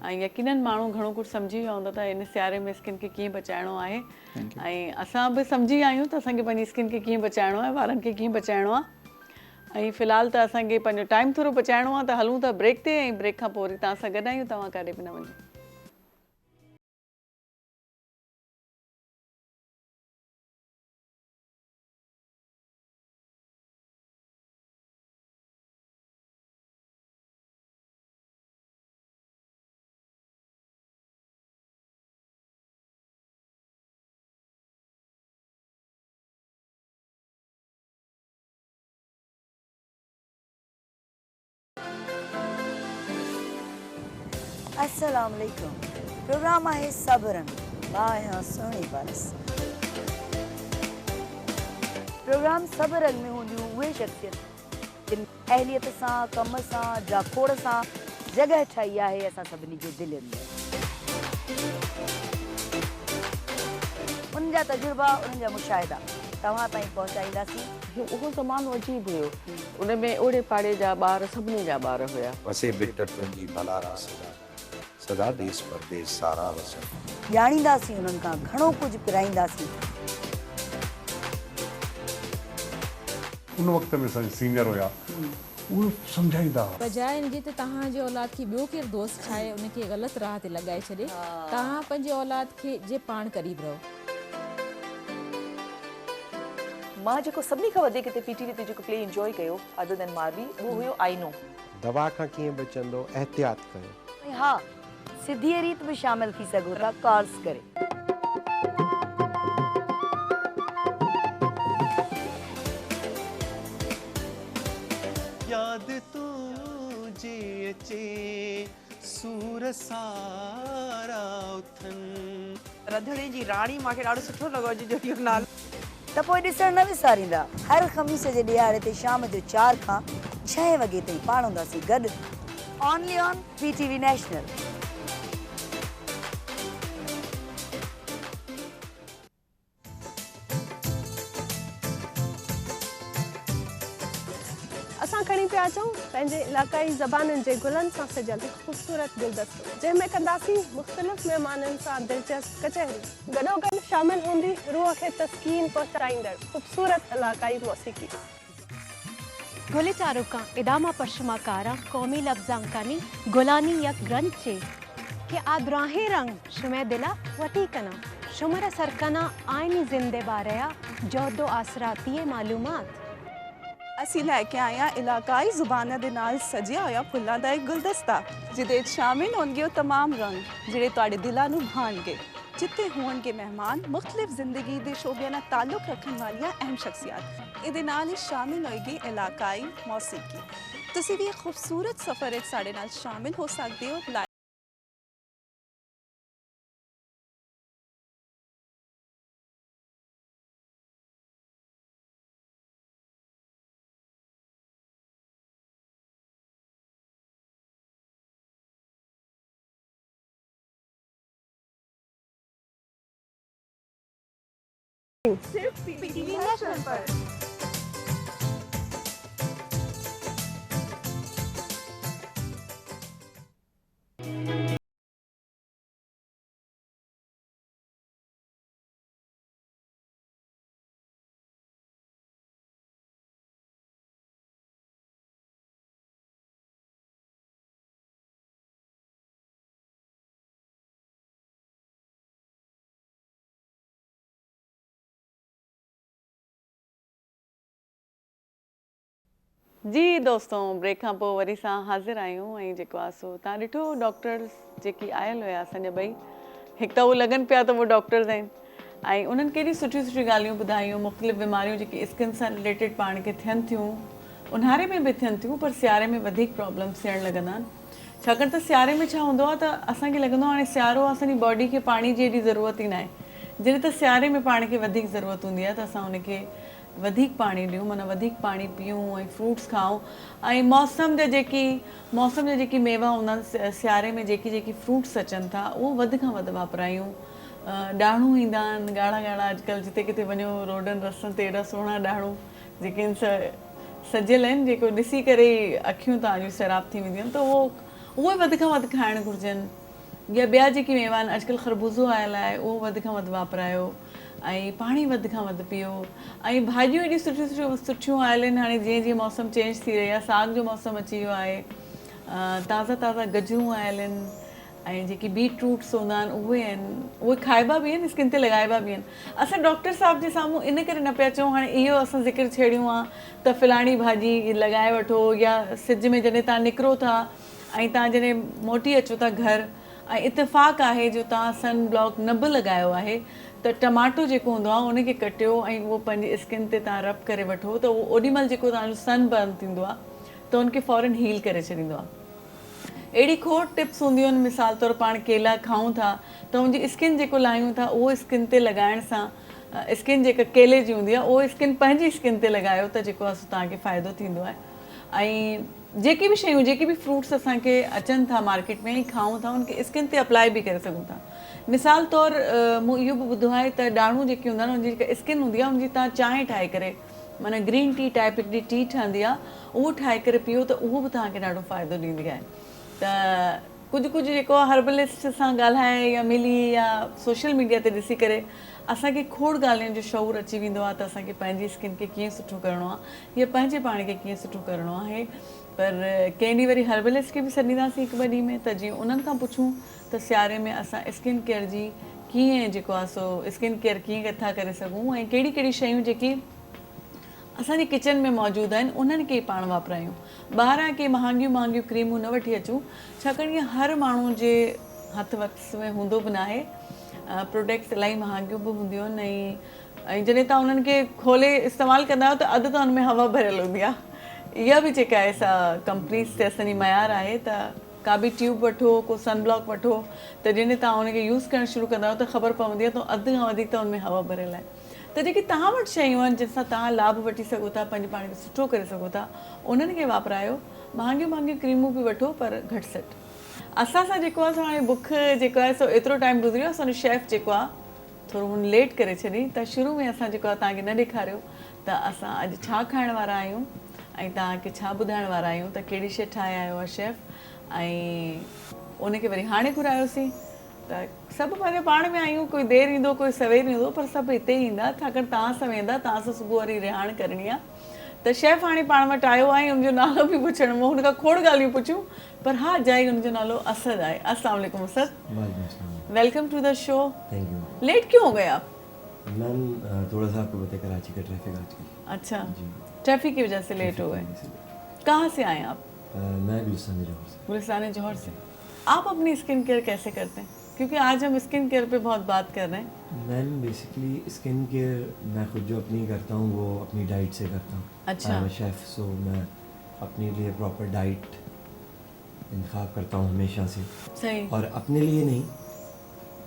ऐं यकीनन माण्हू घणो कुझु सम्झी वियो हूंदो त इन सियारे में स्किन खे कीअं बचाइणो आहे, ऐं असां बि सम्झी आहियूं त असांखे पंहिंजी स्किन खे कीअं बचाइणो आहे, वारनि खे कीअं बचाइणो आहे। ऐं फ़िलहालु त असांखे पंहिंजो टाइम थोरो बचाइणो आहे, त हलूं था ब्रेक ते, ऐं ब्रेक खां पोइ वरी तव्हां सां गॾु आहियूं। तव्हां काॾे बि न वञो। अस्सलाम वालेकुम। प्रोग्राम आहे सबरन, मां आहियां सुहिणी पारस। प्रोग्राम सबरन में हूंदियूं उहे शख़्सियत जिन अहलियत सां, कम सां, जाखोड़ सां जॻह ठाही आहे असां सभिनी जे दिलनि में। उन्हनि जा तजुर्बा, उन्हनि जा मुशाहिदा तव्हां ताईं पहुचाईंदासीं। उहो ज़मानो अजीब हुयो, उन में ओड़े पाड़े जा ॿार सभिनी जा ॿार हुया। वसे बिट तुंहिंजी भलारा सदा देश परदेश सारा वसन। ॼाणींदासीं उन्हनि खां घणो कुझु पिराईंदासीं। उन वक़्त में सीनियर हुया, उहे सम्झाईंदा बजाए इनजे त तव्हां जे औलाद खे ॿियो केरु दोस्त ठाहे उनखे ग़लति राह ते लॻाए छॾे, तव्हां पंहिंजे औलाद खे जे पाण क़रीब रहो। मां जेको सभिनी खां वधीक हिते PTV ते जेको प्ले एंजॉय कयो अदर देन मारवी, उहो हुयो आईनो। दवा खां कीअं बचंदो, एहतियात कयो। हा, सिधी रीत में शामिल थी सघो था कॉल्स करे। याद तुझे अचे सूर सारा उथन। रंधिणे जी राणी मूंखे ॾाढो सुठो लॻो अॼु जो इहो नालो। त पोइ ॾिसण न विसारींदा हर ख़मीस जे ॾियारे ते शाम जो 4 खां 6 वॻे ताईं पाण हूंदासीं गॾु ऑनली ऑन PTV नेशनल। असां खणी पिया अचूं पंहिंजे इलाक़ाई ज़बानुनि जे गुलनि सां सजियल हिकु ख़ूबसूरत गुलदस्तो जंहिंमें कंदासीं मुख़्तलिफ़ महिमाननि सां दिलचस्प कचहरी। गॾोगॾु शामिल हूंदी रूह खे तस्कीन पहुचाईंदड़ ख़ूबसूरत इलाक़ाई मौसीक़ी। गुल चारुका इदामा पशमा कारा कौमी लफ्जांकानी गुलानी यक ग्रंथ चे कि आद्राहे रंग शुमे दिला वती कना शुमर सरकना आईनी जिंदे बारया जोदो आसरातीय मालूमात। ਅਸੀਂ ਲੈ ਕੇ ਆਏ ਹਾਂ ਇਲਾਕਾਈ ਜ਼ੁਬਾਨਾਂ ਦੇ ਨਾਲ ਸਜਿਆ ਹੋਇਆ ਫੁੱਲਾਂ ਦਾ ਇੱਕ ਗੁਲਦਸਤਾ ਜਿਹਦੇ ਵਿੱਚ ਸ਼ਾਮਿਲ ਹੋਣਗੇ ਉਹ तमाम ਰੰਗ ਜਿਹੜੇ ਤੁਹਾਡੇ ਦਿਲਾਂ ਨੂੰ ਭਾਣਗੇ, ਜਿੱਥੇ ਹੋਣਗੇ ਮਹਿਮਾਨ ਮੁxtਲਿਫ ਜ਼ਿੰਦਗੀ ਦੇ ਸ਼ੋਬਿਆਂ ਨਾਲ ਤਾਲੁਕ ਰੱਖਣ ਵਾਲੀਆਂ ਅਹਿਮ ਸ਼ਖਸੀਅਤ। ਇਹਦੇ ਨਾਲ ਹੀ ਸ਼ਾਮਿਲ ਹੋਏਗੀ ਇਲਾਕਾਈ ਮੌਸੀਕੀ। ਤੁਸੀਂ ਵੀ ਇੱਕ ਖੂਬਸੂਰਤ ਸਫ਼ਰ ਵਿੱਚ ਸਾਡੇ ਨਾਲ ਸ਼ਾਮਿਲ ਹੋ ਸਕਦੇ ਹੋ। सिर्फ PTV नेशनल पर। जी दोस्तों ब्रेक खां पोइ वरी सां हाज़िर आहियूं ऐं जेको आहे सो तव्हां ॾिठो डॉक्टर्स जेकी आयल हुया असांजा ॿई हिकु त उहो लॻनि पिया त उहो डॉक्टर्स आहिनि ऐं उन्हनि केॾी सुठियूं सुठियूं ॻाल्हियूं ॿुधायूं मुख़्तलिफ़ बीमारियूं जेकी स्किन सां रिलेटेड पाण खे थियनि थियूं ऊन्हारे में बि थियनि थियूं पर सियारे में वधीक प्रॉब्लम्स थियणु लॻंदा आहिनि छाकाणि त सियारे में छा हूंदो आहे त असांखे लॻंदो आहे हाणे सियारो आहे असांजी बॉडी खे पाणी जी एॾी ज़रूरत ई न आहे जॾहिं त सियारे में पाण खे वधीक ज़रूरत हूंदी आहे त असां उनखे वधीक पाणी ॾियूं माना वधीक पाणी पीऊं ऐं फ्रूट्स खाऊं ऐं मौसम जा जेकी मेवा हूंदा आहिनि सियारे में जेकी फ्रूट्स अचनि था उहो वधि खां वधि वापरायूं ॾाढ़ूं ईंदा आहिनि ॻाढ़ा ॻाढ़ा अॼुकल्ह जिते किथे वञो रोडनि रस्तनि ते एॾा सुहिणा ॾाढ़ूं जेके सजियल आहिनि जेको ॾिसी करे ई अखियूं तव्हांजूं सैराब थी वेंदियूं आहिनि त उहे वधि खां वधि खाइणु घुरिजनि या ॿिया जेकी मेवा आहिनि अॼुकल्ह ख़रबूज़ो आयल आहे उहो वधि खां वधि वापरायो ऐं पाणी वधि खां वधि पीओ ऐं भाॼियूं एॾियूं सुठियूं आयल आहिनि हाणे जीअं जीअं मौसम चेंज थी रही आहे साग जो मौसम अची वियो आहे ताज़ा गजरूं आयल आहिनि ऐं जेकी बीटरूट्स हूंदा आहिनि उहे खाइबा बि आहिनि स्किन ते लॻाइबा बि आहिनि असां डॉक्टर साहिब जे साम्हूं इन करे न पिया चऊं हाणे इहो असां ज़िक्र छेड़ियूं आहे त फलाणी भाॼी लॻाए वठो या सिज में जॾहिं तव्हां निकिरो था ऐं तव्हां जॾहिं मोटी अचो था घर ऐं इतफ़ाक़ आहे जो तव्हां सन ब्लॉक न बि लॻायो आहे त टमाटो जेको हूंदो आहे उनखे कटियो ऐं उहो पंहिंजी स्किन ते तव्हां रब करे वठो त उहो ओॾीमहिल जेको तव्हांजो सन बर्न थींदो आहे त उनखे फौरन हील करे छॾींदो आहे अहिड़ी खोड़ टिप्स हूंदियूं आहिनि मिसाल तौरु पाण केला खाऊं था त उनजी स्किन जेको लाहियूं था उहो स्किन ते लॻाइण सां स्किन जेका केले जी हूंदी आहे उहो स्किन पंहिंजी स्किन ते लॻायो त जेको आहे तव्हांखे फ़ाइदो थींदो आहे ऐं जेकी बि शयूं जेके बि फ्रूट्स असांखे अचनि था मार्केट में ऐं खाऊं था उनखे स्किन ते अप्लाई बि करे सघूं था मिसाल तौरु मूं इहो बि ॿुधो आहे त ॾाढ़ूं जेकी हूंदा आहिनि उनजी जेका स्किन हूंदी आहे उनजी तव्हां चांहि ठाहे करे माना ग्रीन टी टाइप हिकिड़ी टी ठहंदी आहे उहो ठाहे करे पीओ त उहो बि तव्हांखे ॾाढो फ़ाइदो ॾींदी आहे त कुझु जेको आहे हर्बलिस्ट सां ॻाल्हाए या मिली या सोशल मीडिया ते ॾिसी करे असांखे खोड़ ॻाल्हियुनि जो शौक़ु अची वेंदो आहे त असांखे पंहिंजी स्किन खे कीअं सुठो करिणो आहे या पंहिंजे पाण खे कीअं सुठो करिणो आहे पर कंहिं ॾींहुं वरी हर्बलिस्ट खे बि सॾींदासीं हिकु ॿ ॾींहं में त जीअं उन्हनि खां पुछूं त सियारे में असां स्किन केयर जी कीअं जेको आहे सो स्किन केयर कीअं था करे सघूं ऐं कहिड़ी शयूं जेकी असांजे किचन में मौजूदु आहिनि उन्हनि खे पाण वापरायूं ॿाहिरां के महांगियूं क्रीमूं न वठी अचूं छाकाणि हर माण्हू जे हथ वक्स में हूंदो बि नाहे। प्रोडक्ट्स इलाही महांगियूं बि हूंदियूं आहिनि ऐं जॾहिं तव्हां उन्हनि खे खोले इस्तेमालु कंदा आहियो त अधु त हुन में हवा भरियल हूंदी आहे। इहा बि जेका आहे सा कंपनीज़ ते असांजी मयार आहे त का बि ट्यूब वठो, को सनब्लॉक वठो, त जॾहिं तव्हां उनखे यूज़ करणु शुरू कंदा आहियो त ख़बर पवंदी आहे त अधु खां वधीक त हुन में हवा भरियल आहे। त जेकी तव्हां वटि शयूं आहिनि जंहिंसां तव्हां लाभ वठी सघो था, पंहिंजे पाण खे सुठो करे सघो था, उन्हनि खे वापरायो। महांगियूं महांगियूं क्रीमूं बि वठो पर घटि सट। असां सां जेको आहे हाणे बुख जेको आहे सो एतिरो टाइम गुज़रियो, असांजो शेफ जेको आहे थोरो हुन लेट करे छॾी, त शुरू में असां जेको आहे तव्हांखे न ॾेखारियो त असां अॼु छा खाइण वारा आहियूं ऐं तव्हांखे छा ॿुधाइण वारा आहियूं त कहिड़ी शइ ठाहे आयो आहे शेफ, ऐं उनखे वरी हाणे घुरायोसीं त सभु पंहिंजे पाण में आहियूं। कोई देरि ईंदो, कोई सवेर ईंदो, पर सभु हिते ई ईंदा छाकाणि तव्हां सां वेंदा, तव्हां सां सुबुह वारी रिहाण करणी आहे। त शेफ हाणे पाण वटि आयो आहे, हुनजो नालो बि पुछण में हुन खां खोड़ ॻाल्हियूं पुछियूं, पर हा जाई हुनजो नालो असद आहे। अस्सलाम वालेकुम Asad, welcome to the show. Thank you. Late क्यों हो गए आप? मैम थोड़ा सा आपको पता है कराची का ट्रैफिक आज की। अच्छा, ट्रैफिक की वजह से लेट हो गए। कहाँ से आए आप? मैं गुलिस्तान जौहर से। गुलिस्तान जौहर से। आप अपनी स्किन केयर कैसे करते हैं, क्योंकि आज हम स्किन केयर पे बहुत बात कर रहे हैं। मैम बेसिकली स्किन केयर मैं खुद जो अपनी करता हूँ वो अपनी डाइट से करता हूँ। अच्छा। मैं शेफ़, सो मैं अपने लिए प्रॉपर डाइट इंतखाब करता हूँ हमेशा से। सही। और अपने लिए नहीं,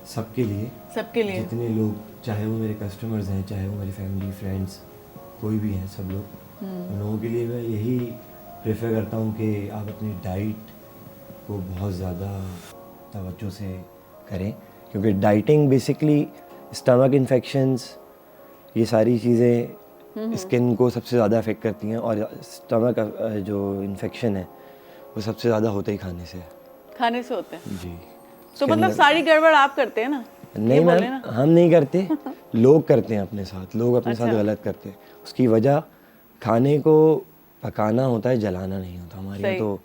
सबके लिए। सबके लिए। जितने लोग, चाहे वो मेरे कस्टमर्स हैं, चाहे वो मेरी फैमिली, फ्रेंड्स, कोई भी हैं, सब लोग, उन लोगों के लिए मैं यही प्रेफर करता हूँ कि आप अपनी डाइट को बहुत ज़्यादा तवज्जो से करें, क्योंकि डाइटिंग बेसिकली स्टमक इन्फेक्शंस, ये सारी चीज़ें स्किन को सबसे ज़्यादा अफेक्ट करती हैं, और स्टमक जो इन्फेक्शन है वो सबसे ज़्यादा होता ही खाने से है। खाने से होते हैं जी। तो मतलब सारी गड़बड़ आप करते हैं ना? नहीं मैम, हम नहीं करते, लोग करते हैं अपने साथ, लोग अपने साथ गलत करते हैं। उसकी वजह खाने को पकाना होता है, जलाना नहीं होता। हमारे यहाँ तो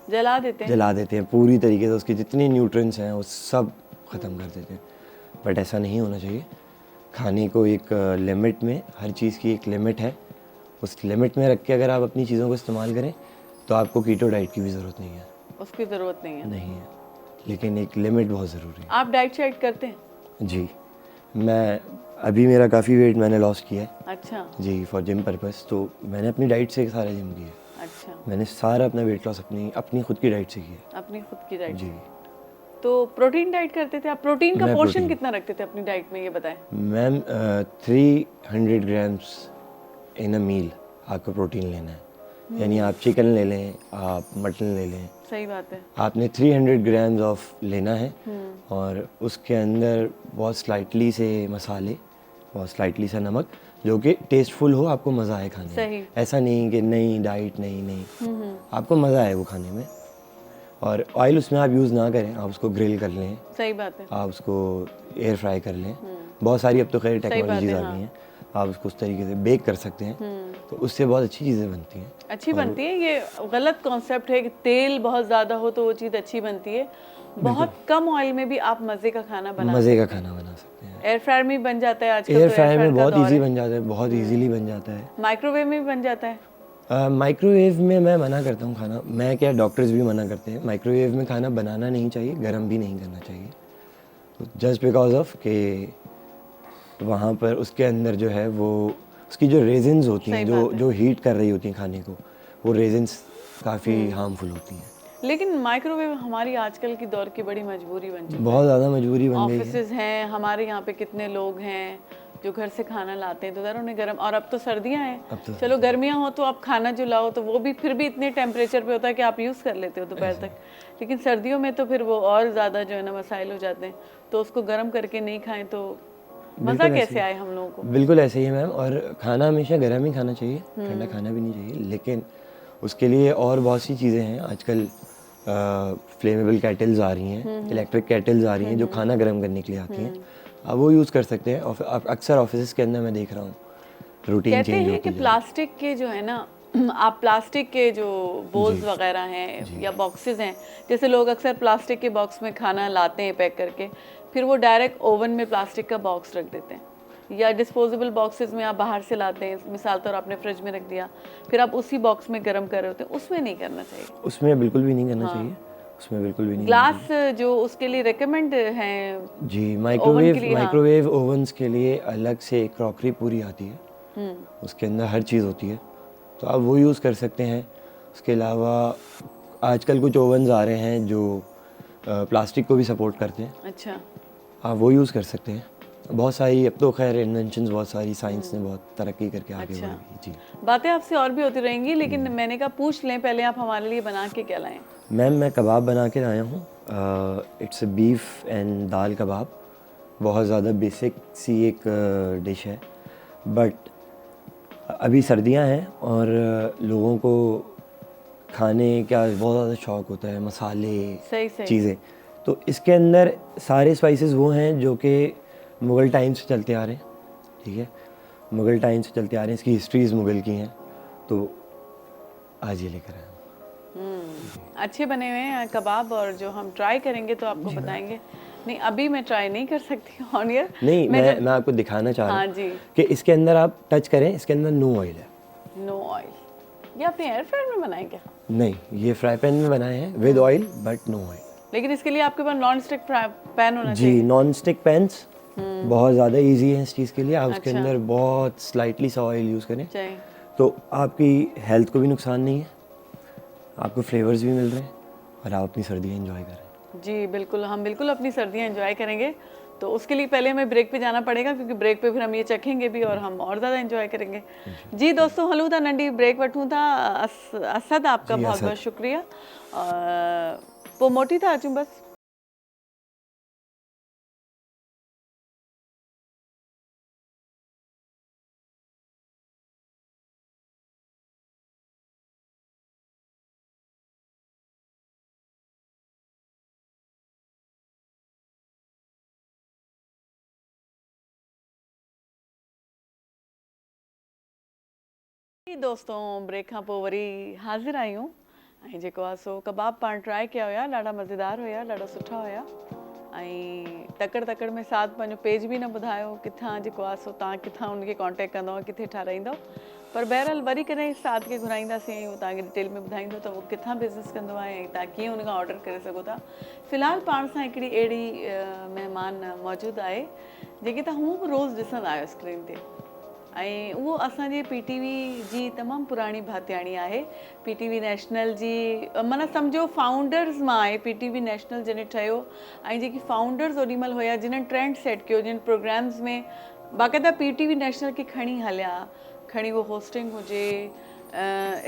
जला देते हैं पूरी तरीके से, उसके जितने न्यूट्रिएंट्स हैं वो सब ख़त्म कर देते हैं। बट ऐसा नहीं होना चाहिए। खाने को एक लिमिट में, हर चीज़ की एक लिमिट है, उस लिमिट में रख के अगर आप अपनी चीज़ों को इस्तेमाल करें तो आपको कीटो डाइट की भी ज़रूरत नहीं है। उसकी ज़रूरत नहीं है? नहीं है, लेकिन एक लिमिट बहुत ज़रूरी है। आप डाइट शाइट करते हैं? जी, मैं अभी मेरा काफ़ी वेट मैंने लॉस किया है। अच्छा जी, फॉर जिम पर्पस, तो मैंने अपनी डाइट से सारा जिम किया है। अच्छा। मैंने सारा अपना वेट लॉस अपनी खुद की डाइट से किया। अपनी खुद की डाइट? जी। तो प्रोटीन डाइट करते थे आप? प्रोटीन का पोर्शन कितना रखते थे अपनी डाइट में, ये बताएं। मैम 300 ग्राम्स इन अ मील आपको प्रोटीन लेना है। यानी आप चिकन ले लें, आप मटन ले लें, सही बात है, आपने 300 ग्राम्स ऑफ लेना है, और उसके अंदर बहुत स्लाइटली से मसाले, बहुत स्लाइटली सा नमक, जो कि टेस्टफुल हो, आपको मज़ा आए खाने में। ऐसा नहीं कि नहीं डाइट नहीं, आपको मज़ा आए वो खाने में। और ऑयल उसमें आप यूज़ ना करें, आप उसको ग्रिल कर लें। सही बात है। आप उसको एयर फ्राई कर लें। बहुत सारी अब तो खैर टेक्नोलॉजीज आ गई हैं, आप उसको उस तरीके से बेक कर सकते हैं, तो उससे बहुत अच्छी चीज़ें बनती हैं। अच्छी बनती है। ये गलत कॉन्सेप्ट है कि तेल बहुत ज़्यादा हो तो वो चीज़ अच्छी बनती है। बहुत कम ऑयल में भी आप मज़े का खाना बना सकते हैं। एयर फ्रायर में बन जाता है आजकल। एयर फ्रायर में बहुत इजी बन जाता है, बहुत इजीली बन जाता है। माइक्रोवेव में भी बन जाता है? माइक्रोवेव में मैं मना करता हूँ खाना, मैं क्या, डॉक्टर्स भी मना करते हैं। माइक्रोवेव में खाना बनाना नहीं चाहिए, गर्म भी नहीं करना चाहिए, तो जस्ट बिकॉज ऑफ कि वहाँ पर उसके अंदर जो है वो उसकी जो रेजिन्स होती हैं, जो हीट कर रही होती हैं खाने को, वो रेजिन्स काफ़ी हार्मफुल होती हैं। लेकिन माइक्रोवेव हमारी आजकल की दौर की बड़ी मजबूरी बन चुकी है। बहुत ज़्यादा मजबूरी बन गई है। ऑफिसेज हैं हमारे यहाँ पे, कितने लोग हैं जो घर से खाना लाते हैं, तो ज़रा उन्हें गर्म, और अब तो सर्दियाँ हैं, चलो गर्मियाँ हो तो आप खाना जो लाओ तो वो भी फिर भी इतने टेम्परेचर पे होता है कि आप यूज़ कर लेते हो दोपहर तक, लेकिन सर्दियों में तो फिर वो और ज़्यादा जो है ना मसाइल हो जाते हैं, तो उसको गर्म करके नहीं खाएं तो मज़ा कैसे आए हम लोगों को? बिल्कुल ऐसे ही है मैम, और खाना हमेशा गर्म ही खाना चाहिए, ठंडा खाना भी नहीं चाहिए। लेकिन उसके लिए और बहुत सी चीज़ें हैं। आजकल फ्लेमेबल केटल्स आ रही हैं, इलेक्ट्रिक केटल्स आ रही हैं जो खाना गर्म करने के लिए आती हैं, आप वो यूज़ कर सकते हैं। और अक्सर ऑफिस के अंदर मैं देख रहा हूँ रूटीन चेंज होती है। कहते हैं कि प्लास्टिक के जो है ना, आप प्लास्टिक के जो बोल्स वगैरह हैं या बॉक्सेस हैं, जैसे लोग अक्सर प्लास्टिक के बॉक्स में खाना लाते हैं पैक करके, फिर वो डायरेक्ट ओवन में प्लास्टिक का बॉक्स रख देते हैं, या डिस्पोजेबल बॉक्सेस में आप बाहर से लाते हैं, मिसाल तौर आपने फ्रिज में रख दिया, फिर आप उसी बॉक्स में गर्म कर रहे होते हैं, उसमें नहीं करना चाहिए। उसमें बिल्कुल भी नहीं करना चाहिए। उसमें बिल्कुल भी नहीं ग्लास जो उसके लिए रेकमेंड हैं जी, ओवन के लिए, हाँ। माइक्रोवेव ओवन्स के लिए अलग से एक क्रॉकरी पूरी आती है, उसके अंदर हर चीज़ होती है, तो आप वो यूज़ कर सकते हैं। उसके अलावा आजकल कुछ ओवन्स आ रहे हैं जो प्लास्टिक को भी सपोर्ट करते हैं, अच्छा, आप वो यूज़ कर सकते हैं। बहुत सारी अब तो खैर इन्वेंशंस, बहुत सारी साइंस ने बहुत तरक्की करके आगे बढ़ गई। जी, बातें आपसे और भी होती रहेंगी, लेकिन मैंने कहा पूछ लें पहले, आप हमारे लिए बना के क्या लाएं? मैम मैं कबाब बना के लाया हूँ। इट्स अ बीफ एंड दाल कबाब। बहुत ज़्यादा बेसिक सी एक डिश है, बट अभी सर्दियाँ हैं और लोगों को खाने का बहुत ज़्यादा शौक़ होता है, मसाले, चीज़ें। तो इसके अंदर सारे स्पाइसेस वो हैं जो कि मुग़ल टाइम से चलते आ रहे हैं, ठीक है, मुग़ल टाइम से चलते आ रहे हैं, इसकी हिस्ट्रीज़ मुग़ल की हैं, तो आज ये लेकर आए। अच्छे बने हुए हैं कबाब, और जो हम ट्राई करेंगे तो आपको बताएंगे। नहीं, अभी मैं ट्राई नहीं कर सकती ऑन एयर। नहीं, मैं आपको दिखाना चाह रहा हूँ कि इसके अंदर आप टच करें, इसके अंदर नो ऑयल है। नो ऑयल। ये अपने एयर फ्रायर में बनाए क्या? नहीं, ये फ्राई पैन में बनाए हैं with oil but no oil. लेकिन इसके लिए आपके पास नॉन स्टिक पैन होना चाहिए। जी, नॉन स्टिक पैन्स बहुत ज़्यादा इजी है इस चीज़ के लिए। आप उसके अंदर बहुत स्लाइटली सा ऑयल यूज़ करें तो आपकी हेल्थ को भी नुकसान नहीं है, आपको फ्लेवर्स भी मिल रहे हैं और आप अपनी सर्दियाँ एंजॉय कर रहे हैं। जी बिल्कुल, हम बिल्कुल अपनी सर्दियाँ एंजॉय करेंगे। तो उसके लिए पहले हमें ब्रेक पे जाना पड़ेगा, क्योंकि ब्रेक पे फिर हम ये चखेंगे भी और हम और ज़्यादा एंजॉय करेंगे। जी दोस्तों, हलू था नंढी ब्रेक वठूं था। असद आपका बहुत बहुत शुक्रिया। पोइ मोटी था अचूं बस। दोस्तों, ब्रेक खां पोइ वरी हाज़िर आहियूं। ऐं जेको आहे सो कबाब पाण ट्राई कया हुया, ॾाढा मज़ेदार हुया, ॾाढा सुठा हुया। ऐं तकड़ में साथ पंहिंजो पेज बि न ॿुधायो किथां जेको आहे सो तव्हां किथां उनखे कॉन्टेक्ट कंदव, किथे ठाराईंदव। पर बहरहाल वरी कॾहिं साथ खे घुराईंदासीं, उहो तव्हांखे डिटेल में ॿुधाईंदो त उहो किथां बिज़नेस कंदो आहे ऐं तव्हां कीअं उनखां ऑर्डर करे सघो था। फ़िलहाल पाण सां हिकिड़ी अहिड़ी महिमान मौजूदु आहे जेके तव्हां हूअं बि रोज़ु ॾिसंदा आहियो स्क्रीन ते, ऐं उहो असांजे PTV जी तमामु पुराणी भातियाणी आहे। PTV नेशनल जी माना सम्झो फाउंडर्स मां आहे। PTV नेशनल जॾहिं ठहियो ऐं जेकी फाउंडर्स ओॾीमहिल हुया जिन्हनि ट्रेंड सेट कयो, जिन प्रोग्राम्स में बाक़ाइदा PTV नेशनल खे खणी हलिया, खणी उहो होस्टिंग हुजे,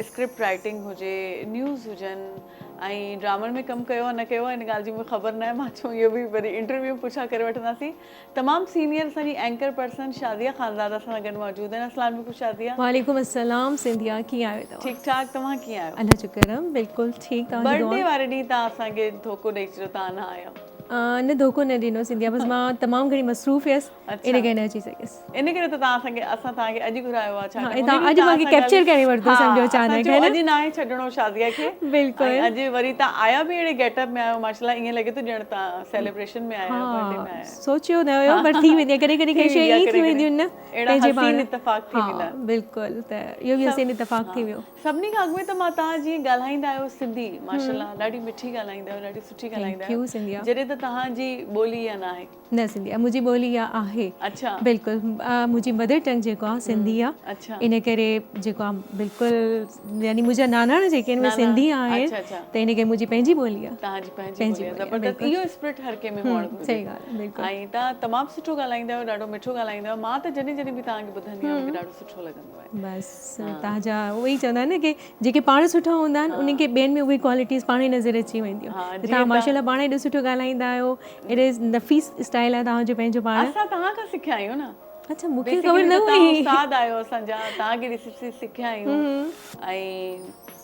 स्क्रिप्ट राइटिंग हुजे, न्यूज़ हुजनि ऐं ड्रामनि में कमु कयो न कयो हिन ॻाल्हि जी मूंखे ख़बर न आहे। मां चयो इहो बि वरी इंटरव्यू पुछा करे वठंदासीं। तमामु सीनियर असांजी एंकर पर्सन शादिया ख़ानदाद असां सां गॾु मौजूदु आहिनि। अस्सलाम वालेकुम शादिया। वालेकुम अस्सलाम सिंधिया, कीअं आहियो तव्हां? ठीकु ठाक, तव्हां कीअं आहियो? अल्लाह शुक्र, बिल्कुलु ठीकु। बर्थडे वारे ॾींहुं तव्हां असांखे धोखो ॾेई छॾियो, तव्हां न आहियो। न धोखो न ॾिनो सिंधिया, बसि मां तमामु घणी मसरूफ़ हुयसि, इन करे न अची सघियसि। इन करे त तव्हां असां तव्हांखे अॼु घुरायो आहे। छा अॼु मूंखे कैप्चर करे वरितो सम्झो अचानक, है न? अॼु न आहे छॾिणो शादिया खे। बिल्कुलु। अॼु वरी तव्हां आया बि अहिड़े गेटअप में आहियो, माशाल्लाह ईअं लॻे थो ॼण तव्हां सेलिब्रेशन में आया आहियो, बर्थडे में आया आहियो। सोचियो न हुयो, पर थी वेंदी आहे कॾहिं कॾहिं शइ ईअं थी वेंदियूं न पंहिंजे पाण। इत्तेफ़ाक़ थी वेंदा। बिल्कुलु, त इहो बि हसीन इत्तेफ़ाक़ थी वियो। सभिनी खां अॻु में त मां तव्हां जीअं ॻाल्हाईंदा आहियो सिंधी, माशाल्लाह ॾाढी मिठी ॻाल्हाईंदा आहियो, ॾाढी सुठी ॻाल्हाईंदा आहियो। जॾहिं त तव्हांजी ॿोली या न आहे? न सिंधिया, मुंहिंजी ॿोली आहे। अच्छा, बिल्कुलु। मुंहिंजी मदर टंग जेको आहे सिंधी आहे। अच्छा, इन करे जेको आहे बिल्कुलु, यानी मुंहिंजा नानाणा जेके आहिनि सिंधी आहिनि, त इन करे मुंहिंजी पंहिंजी ॿोली आहे। तव्हांजी पंहिंजी ॿोली आहे। ज़बरदस्त, इहो स्पिरिट हर कंहिं में हुअणु घुरिजे। सही ॻाल्हि, बिल्कुलु। ऐं तव्हां तमामु सुठो ॻाल्हाईंदा आहियो, ॾाढो मिठो ॻाल्हाईंदा आहियो। मां त जॾहिं जॾहिं बि तव्हांखे ॿुधंदी आहियां मूंखे ॾाढो सुठो लॻंदो आहे। बसि तव्हांजा उहो ई चवंदा आहिनि न कि जेके पाण सुठा हूंदा आहिनि उन्हनि खे ॿियनि में उहे क्वालिटीज़ पाण ई नज़र अची वेंदियूं। तव्हां माशाल्लाह पाण एॾो सुठो ॻाल्हाईंदा आहियो, एॾे नफ़ीस स्टाइल आहे तव्हांजो पंहिंजो पाण। असां तव्हां खां सिखिया आहियूं न। अच्छा, मूंखे ख़बर न हुई। उस्ताद आहियो असांजा, तव्हांखे ॾिसी सिखिया आहियूं ऐं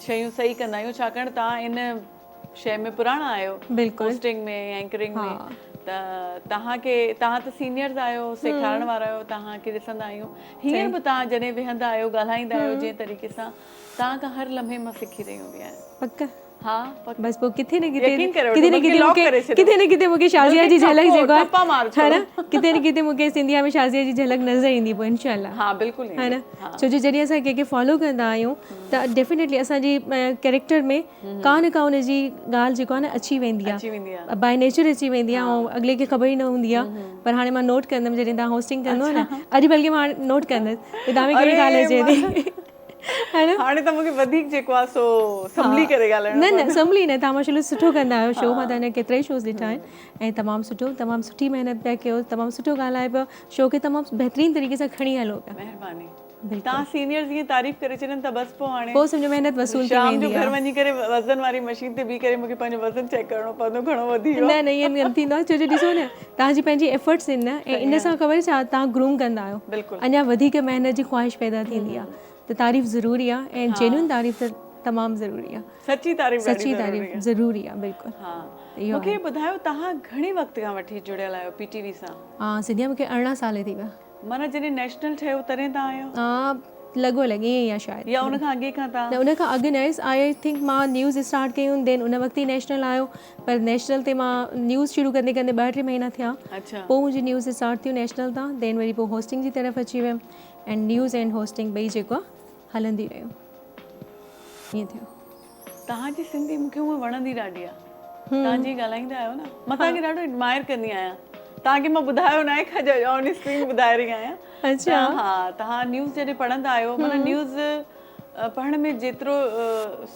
शयूं सही कंदा आहियूं, छाकाणि तव्हां इन शइ में पुराणा आहियो, होस्टिंग में, एंकरिंग में। त तव्हां त सीनियर्स आहियो, सेखारण वारा आहियो, तव्हांखे ॾिसंदा आहियूं। हींअर बि तव्हां जॾहिं वेहंदा आहियो, ॻाल्हाईंदा आहियो जंहिं तरीक़े सां, तव्हां खां हर लम्हे मां सिखी रही हूंदी आहियां। पक हाँ बस पोइ किथे न यकीन किथे करो, किथे न बल्कि किथे lock मूंखे करे छॾियो। किथे न किथे मूंखे शाज़िया जी बल्कि झलक टप्पो, जेको आहे टप्पा मार है न छॾो। किथे न किथे मूंखे सिंधिया में शाज़िया जी झलक नज़र ईंदी पोइ इनशाला हाँ बिल्कुलु है न हाँ। छो जो जॾहिं असां कंहिंखे फॉलो कंदा आहियूं त डेफिनेटली असांजी कैरेक्टर में का न का हुनजी ॻाल्हि जेको आहे न अची वेंदी अची वेंदी आहे। आहे बाय नेचर अची वेंदी आहे ऐं अॻिले खे ख़बर ई न हूंदी आहे पर हाणे मां नोट कंदमि जॾहिं तव्हां होस्टिंग कंदो न अॼु बल्कि मां नोट कंदसि त तव्हां में कहिड़ी ॻाल्हि अचे थी है न हाणे त मूंखे वधीक जेको आहे सो संभली करे ॻाल्हाइणो न न पवंदो। संभली न तव्हां माशाल्लाह सुठो कंदा आहियो शो मां तव्हां केतिरा ई शोज़ ॾिठा आहिनि ऐं तमामु सुठो तमामु सुठी महिनत पिया कयो तमामु सुठो ॻाल्हाए पियो शो खे तमामु बहितरीनु तरीक़े सां खणी हलो पिया महिरबानी तव्हां सीनियर्स जीअं तारीफ़ करे छॾनि त बसि पोइ हाणे पोइ सम्झो महिनत वसूल थी शाम जो वेंदी घर आहे वञी करे वज़न वारी मशीन ते बीह करे मूंखे पंहिंजो वज़न चेक करणो पवंदो घणो वधी वियो न न ईअं न थींदो आहे छो जो ॾिसो न तव्हांजी पंहिंजी एफर्ट्स आहिनि न ऐं इन सां ख़बर छा तव्हां ग्रूम कंदा आहियो बिल्कुलु अञा वधीक महिनत जी ख़्वाहिश पैदा थींदी आहे त तारीफ़ ज़रूरी आहे ऐं जेन्युइन तारीफ़ त तमामु ज़रूरी आहे सच्ची तारीफ़ सच्ची तारीफ़ ज़रूरी आहे बिल्कुलु हाँ इहो मूंखे ॿुधायो तव्हां घणे वक़्त खां वठी जुड़ियल आहियो पीटीवी सां हा सिंधिया मूंखे 18 साल थी विया माना जॾहिं नेशनल ठहियो तॾहिं तव्हां आहियो लॻो लॻे ईअं ई आहे शायदि या उन खां अॻे खां तव्हां न उन खां अॻु न आई थिंक मां न्यूज़ स्टार्ट कयूं देन उन वक़्तु ई नेशनल आयो पर नेशनल ते मां न्यूज़ शुरू कंदे कंदे 2-3 महीना थिया अच्छा पोइ मुंहिंजी न्यूज़ स्टार्ट थियूं नेशनल तां देन वरी पोइ होस्टिंग जी तरफ़ अची वियमि एंड न्यूज़ एंड होस्टिंग ॿई जेको आहे हलंदी रहियो ईअं थियो तव्हांजी सिंधी मूंखे हूअं वणंदी ॾाढी आहे तव्हां जीअं ॻाल्हाईंदा आहियो न मां तव्हांखे ॾाढो एडमायर कंदी आहियां तव्हांखे मां ॿुधायो न आहे खजो ऑन स्क्रीन ॿुधाए रही आहियां अच्छा हा तव्हां न्यूज़ जॾहिं पढ़ंदा आहियो माना न्यूज़ पढ़ण में जेतिरो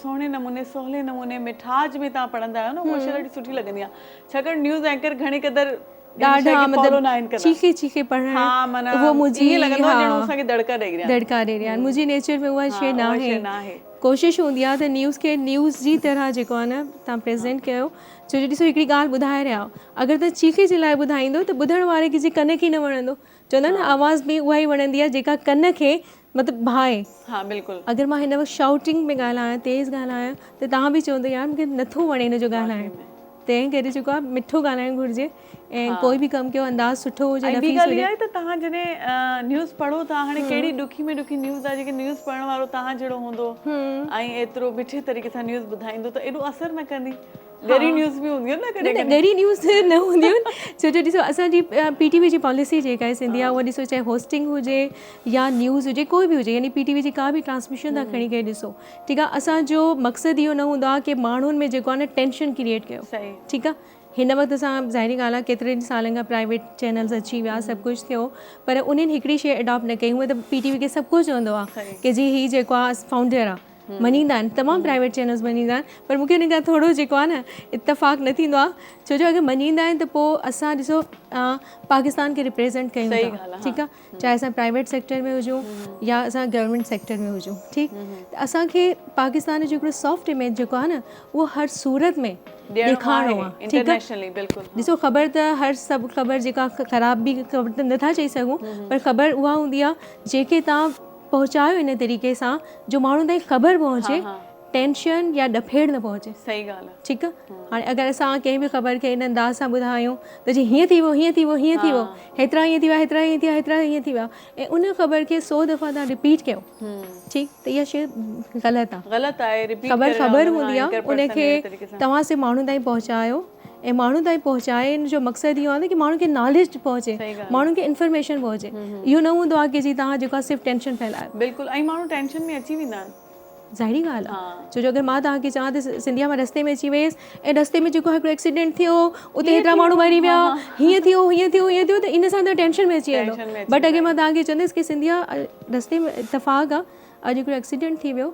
सुहिणे नमूने सवले नमूने मिठास में तव्हां पढ़ंदा आहियो न उहा शइ ॾाढी सुठी लॻंदी आहे छाकाणि न्यूज़ एंकर घणी क़दर ॾाढा मतिलबु चीखे चीखे पढ़ण हाँ माना उहो मुंहिंजी लॻंदो आहे ॼणु असांखे दड़का ॾेई रहिया दड़का ॾेई रहिया आहिनि मुंहिंजी नेचर में उहा शइ न आहे कोशिशि हूंदी आहे त न्यूज़ खे न्यूज़ जी तरह जेको आहे न तव्हां प्रेज़ेंट कयो छो जो ॾिसो हिकिड़ी ॻाल्हि ॿुधाए रहिया आहियो अगरि तव्हां चीखे जे लाइ ॿुधाईंदो त ॿुधण वारे खे जे कन खे न वणंदो चवंदा न आवाज़ बि उहा ई वणंदी आहे जेका कन खे मतिलबु भाए हा बिल्कुलु अगरि मां हिन वक़्तु शाउटिंग में ॻाल्हायां तेज़ ॻाल्हायां त तव्हां बि चवंदो यार मूंखे नथो वणे हिन जो ॻाल्हाइण तंहिं करे जेको आहे मिठो ॻाल्हाइणु घुरिजे ऐं कोई बि कमु कयो अंदाज़ सुठो हुजे ॿी ॻाल्हि इहा आहे त तव्हां जॾहिं न्यूज़ पढ़ो था हाणे कहिड़ी ॾुखी में ॾुखी न्यूज़ आहे जेके न्यूज़ पढ़ण वारो तव्हां जहिड़ो हूंदो ऐं एतिरो मिठे तरीक़े सां न्यूज़ ॿुधाईंदो त एॾो असरु न कंदी गरी न्यूज़ बि हूंदियूं न कॾहिं गरी न्यूज़ न हूंदियूं छो जो ॾिसो असांजी पीटीवी जी पॉलिसी जेका आहे सिंधी आहे उहा ॾिसो चाहे होस्टिंग हुजे या न्यूज़ हुजे कोई बि हुजे यानी पीटीवी जी का बि ट्रांसमिशन तव्हां खणी करे ॾिसो ठीकु आहे असांजो मक़सदु इहो न हूंदो आहे की माण्हुनि में जेको आहे न टेंशन क्रिएट कयो ठीकु आहे हिन वक़्तु असां ज़ाहिरी ॻाल्हि आहे केतिरे सालनि खां प्राइवेट चैनल्स अची विया सभु कुझु थियो पर उन्हनि हिकिड़ी शइ अडॉप्ट न कई हूअं त पीटीवी खे सभु कुझु चवंदो आहे की जी हीअ जेको आहे फाउंडर आहे मञींदा आहिनि तमामु प्राइवेट चैनल्स मञींदा आहिनि पर मूंखे हिन खां थोरो जेको आहे न इतफ़ाक़ न थींदो आहे छो जो अगरि मञींदा आहिनि त पोइ असां ॾिसो पाकिस्तान खे रिप्रेज़ेंट कयूं था ठीकु आहे चाहे असां प्राइवेट सेक्टर में हुजूं या असां गवर्नमेंट सेक्टर में हुजूं ठीकु त असांखे पाकिस्तान जो हिकिड़ो सॉफ्ट इमेज जेको आहे न उहो हर सूरत में ॾेखारिणो आहे ठीकु आहे ॾिसो ख़बर त हर सभु ख़बर जेका ख़राब बि ख़बर त नथा चई सघूं पर ख़बर उहा हूंदी आहे जेके तव्हां पहुचायो इन तरीक़े सां जो माण्हुनि ताईं ख़बर पहुचे टेंशन या ॾफेड़ न पहुचे सही ॻाल्हि आहे ठीकु आहे हाणे अगरि असां कंहिं बि ख़बर खे इन अंदाज़ सां ॿुधायूं त जी हीअं थी वियो हीअं थी वियो हीअं थी वियो हेतिरा ईअं थी विया हेतिरा ईअं थी विया हेतिरा ईअं थी विया ऐं उन ख़बर खे 100 दफ़ा तव्हां रिपीट कयो ठीकु त इहा शइ ग़लति आहे ख़बर हूंदी आहे उनखे तव्हां सिर्फ़ु माण्हुनि ताईं पहुचायो ऐं माण्हुनि ताईं पहुचाइण जो मक़सदु इहो आहे न की माण्हुनि खे नॉलेज पहुचे माण्हुनि खे इंफॉर्मेशन पहुचे इहो न हूंदो आहे की जी तव्हां जेको आहे सिर्फ़ु टेंशन फैलायो बिल्कुलु ऐं माण्हू टेंशन में अची वेंदा आहिनि ज़ाहिरी ॻाल्हि आहे छो जो अगरि मां तव्हांखे चवां त सिंधिया मां रस्ते में अची वियसि ऐं रस्ते में जेको हिकिड़ो एक्सीडेंट थियो उते हेतिरा माण्हू मरी विया हीअं थियो हीअं थियो हीअं थियो त इन सां त टेंशन में अची वेंदो बट अगरि मां तव्हांखे चवंदसि की सिंधिया रस्ते में इतफ़ाक़ आहे अॼु हिकिड़ो एक्सीडेंट थी वियो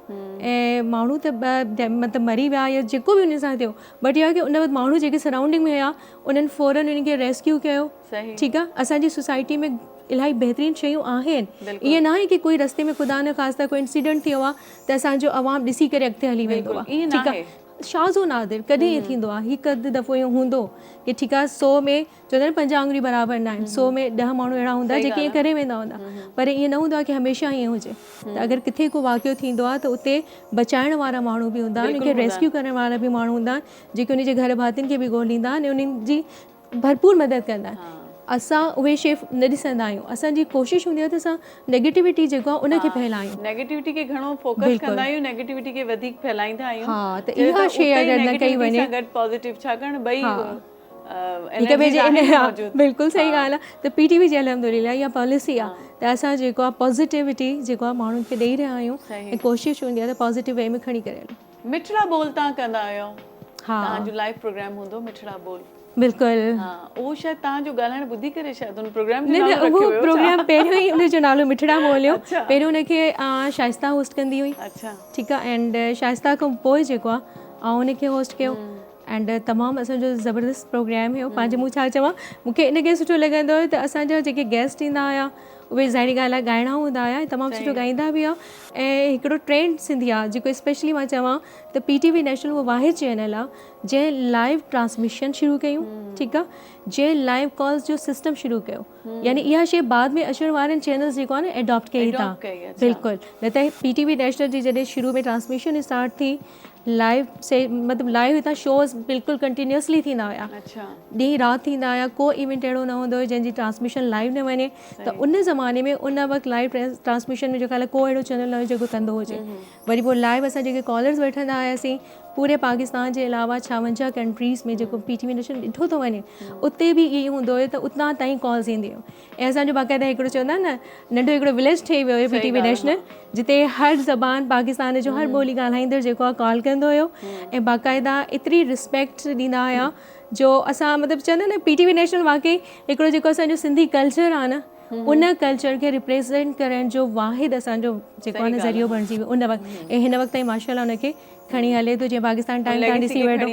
ऐं माण्हू त मतिलबु मरी विया या जेको बि उन सां थियो बट इहा की उन वक़्तु माण्हू जेके सराउंडिंग में हुया उन्हनि फ़ौरन उन्हनि खे रेस्क्यू कयो ठीकु आहे असांजी सोसाइटी में इलाही बहितरीनु शयूं आहिनि ईअं न आहे की कोई रस्ते में ख़ुदा न ख़ास्ता कोई इंसिडेंट थियो आहे त असांजो आवाम ॾिसी करे अॻिते हली वेंदो आहे ठीकु आहे शाज़ो नादिर कॾहिं ईअं थींदो आहे हिकु अधु दफ़ो इहो हूंदो की ठीकु आहे 100 में चवंदा आहिनि 50 आङुरियूं बराबरि न आहिनि 100 में 10 माण्हू अहिड़ा हूंदा जेके ईअं करे वेंदा हूंदा पर ईअं न हूंदो आहे की हमेशह ईअं हुजे त अगरि किथे को वाक़ियो थींदो आहे त उते बचाइण वारा माण्हू बि हूंदा आहिनि उनखे रेस्क्यू करण वारा बि माण्हू हूंदा आहिनि जेके उनजे घर भातियुनि खे बि ॻोल्हींदा आहिनि ऐं उन्हनि जी भरपूर मदद कंदा आहिनि असां उहे शइ न ॾिसंदा आहियूं। असांजी कोशिशि हूंदी आहे त असां नेगेटिविटी जेको आहे उनखे फैलायूं, नेगेटिविटी खे घणो फोकस कंदा आहियूं, नेगेटिविटी खे वधीक फैलाईंदा आहियूं। हा, त इहा शइ अगरि न कई वञे गॾु पॉज़िटिव, छाकाणि ॿई हिक ॿिए जे बिल्कुलु सही ॻाल्हि आहे। त PTV जी अल्हम्दुलिल्लाह इहा पॉलिसी आहे त असां जेको आहे पॉज़िटिविटी जेको आहे माण्हुनि खे ॾेई रहिया आहियूं ऐं कोशिशि हूंदी आहे त पॉज़िटिव वे में खणी करे हलूं। मिठड़ा बोल तव्हां कंदा आहियो, तव्हांजो लाइव प्रोग्राम हूंदो मिठड़ा बोल? बिल्कुलु। हा, उहो शायदि तव्हांजो ॻाल्हाइण ॿुधी करे शायदि उन प्रोग्राम न न उहो प्रोग्राम पहिरियों ई उनजो नालो मिठड़ा बोल हुयो। पहिरियों उनखे शाइस्ता होस्ट कंदी हुई। अच्छा, ठीकु आहे। एंड शाइस्ता खां पोइ जेको आहे उनखे होस्ट कयो एंड तमामु असांजो ज़बरदस्त प्रोग्राम हुयो। पंहिंजे मूं छा चवां, मूंखे इन करे सुठो लॻंदो हुयो त असांजा जेके गेस्ट ईंदा हुआ उहे ज़ाहिरी ॻाल्हि आहे ॻाइणा हूंदा हुआ, तमामु सुठो ॻाईंदा बि हुआ। ऐं हिकिड़ो ट्रेंड सिंधी आहे जेको स्पेशली मां चवां त PTV नेशनल उहो वाहिद चैनल आहे जंहिं लाइव ट्रांसमिशन शुरू कयूं। ठीकु आहे, जंहिं लाइव कॉल्स जो सिस्टम शुरू कयो। यानी इहा शइ बाद में अचण वारनि चैनल्स जेको आहे न एडॉप्ट कई था। बिल्कुलु, न त PTV नेशनल जी जॾहिं शुरू में ट्रांसमिशन स्टार्ट थी लाइव से मतिलबु लाइव हितां शोज़ बिल्कुलु कंटिन्यूसली थींदा हुआ, ॾींहुं राति थींदा हुआ, को इवेंट अहिड़ो न हूंदो हुयो जंहिंजी ट्रांसमिशन लाइव न वञे। त उन ज़माने में उन वक़्तु लाइव ट्रांसमिशन में जेका को अहिड़ो चैनल न हुयो जेको कंदो हुजे। वरी पोइ लाइव असां जेके कॉलर्स वठंदा हुआसीं पूरे पाकिस्तान जे अलावा 56 कंट्रीज़ में जेको PTV नेशनल ॾिठो थो वञे उते बि इहो हूंदो हुयो त उतां ताईं कॉल्स ईंदी हुयूं। ऐं असांजो बाक़ाइदा हिकिड़ो चवंदा न नंढो हिकिड़ो विलेज ठही वियो हुयो PTV नेशनल, जिते हर ज़बान पाकिस्तान जो हर ॿोली ॻाल्हाईंदड़ जेको आहे कॉल कंदो हुयो ऐं बाक़ाइदा एतिरी रिस्पेक्ट ॾींदा हुया जो असां मतिलबु चवंदा न PTV नेशनल वाकई हिकिड़ो जेको असांजो सिंधी कल्चर आहे न उन कल्चर खे रिप्रेज़ेंट करण जो वाहिद असांजो जेको आहे न ज़रियो बणिजी वियो उन वक़्तु। ऐं हिन वक़्तु ताईं माशाअल्लाह उनखे खणी हले थो, जीअं पाकिस्तान टाइम तव्हां ॾिसी वेठो।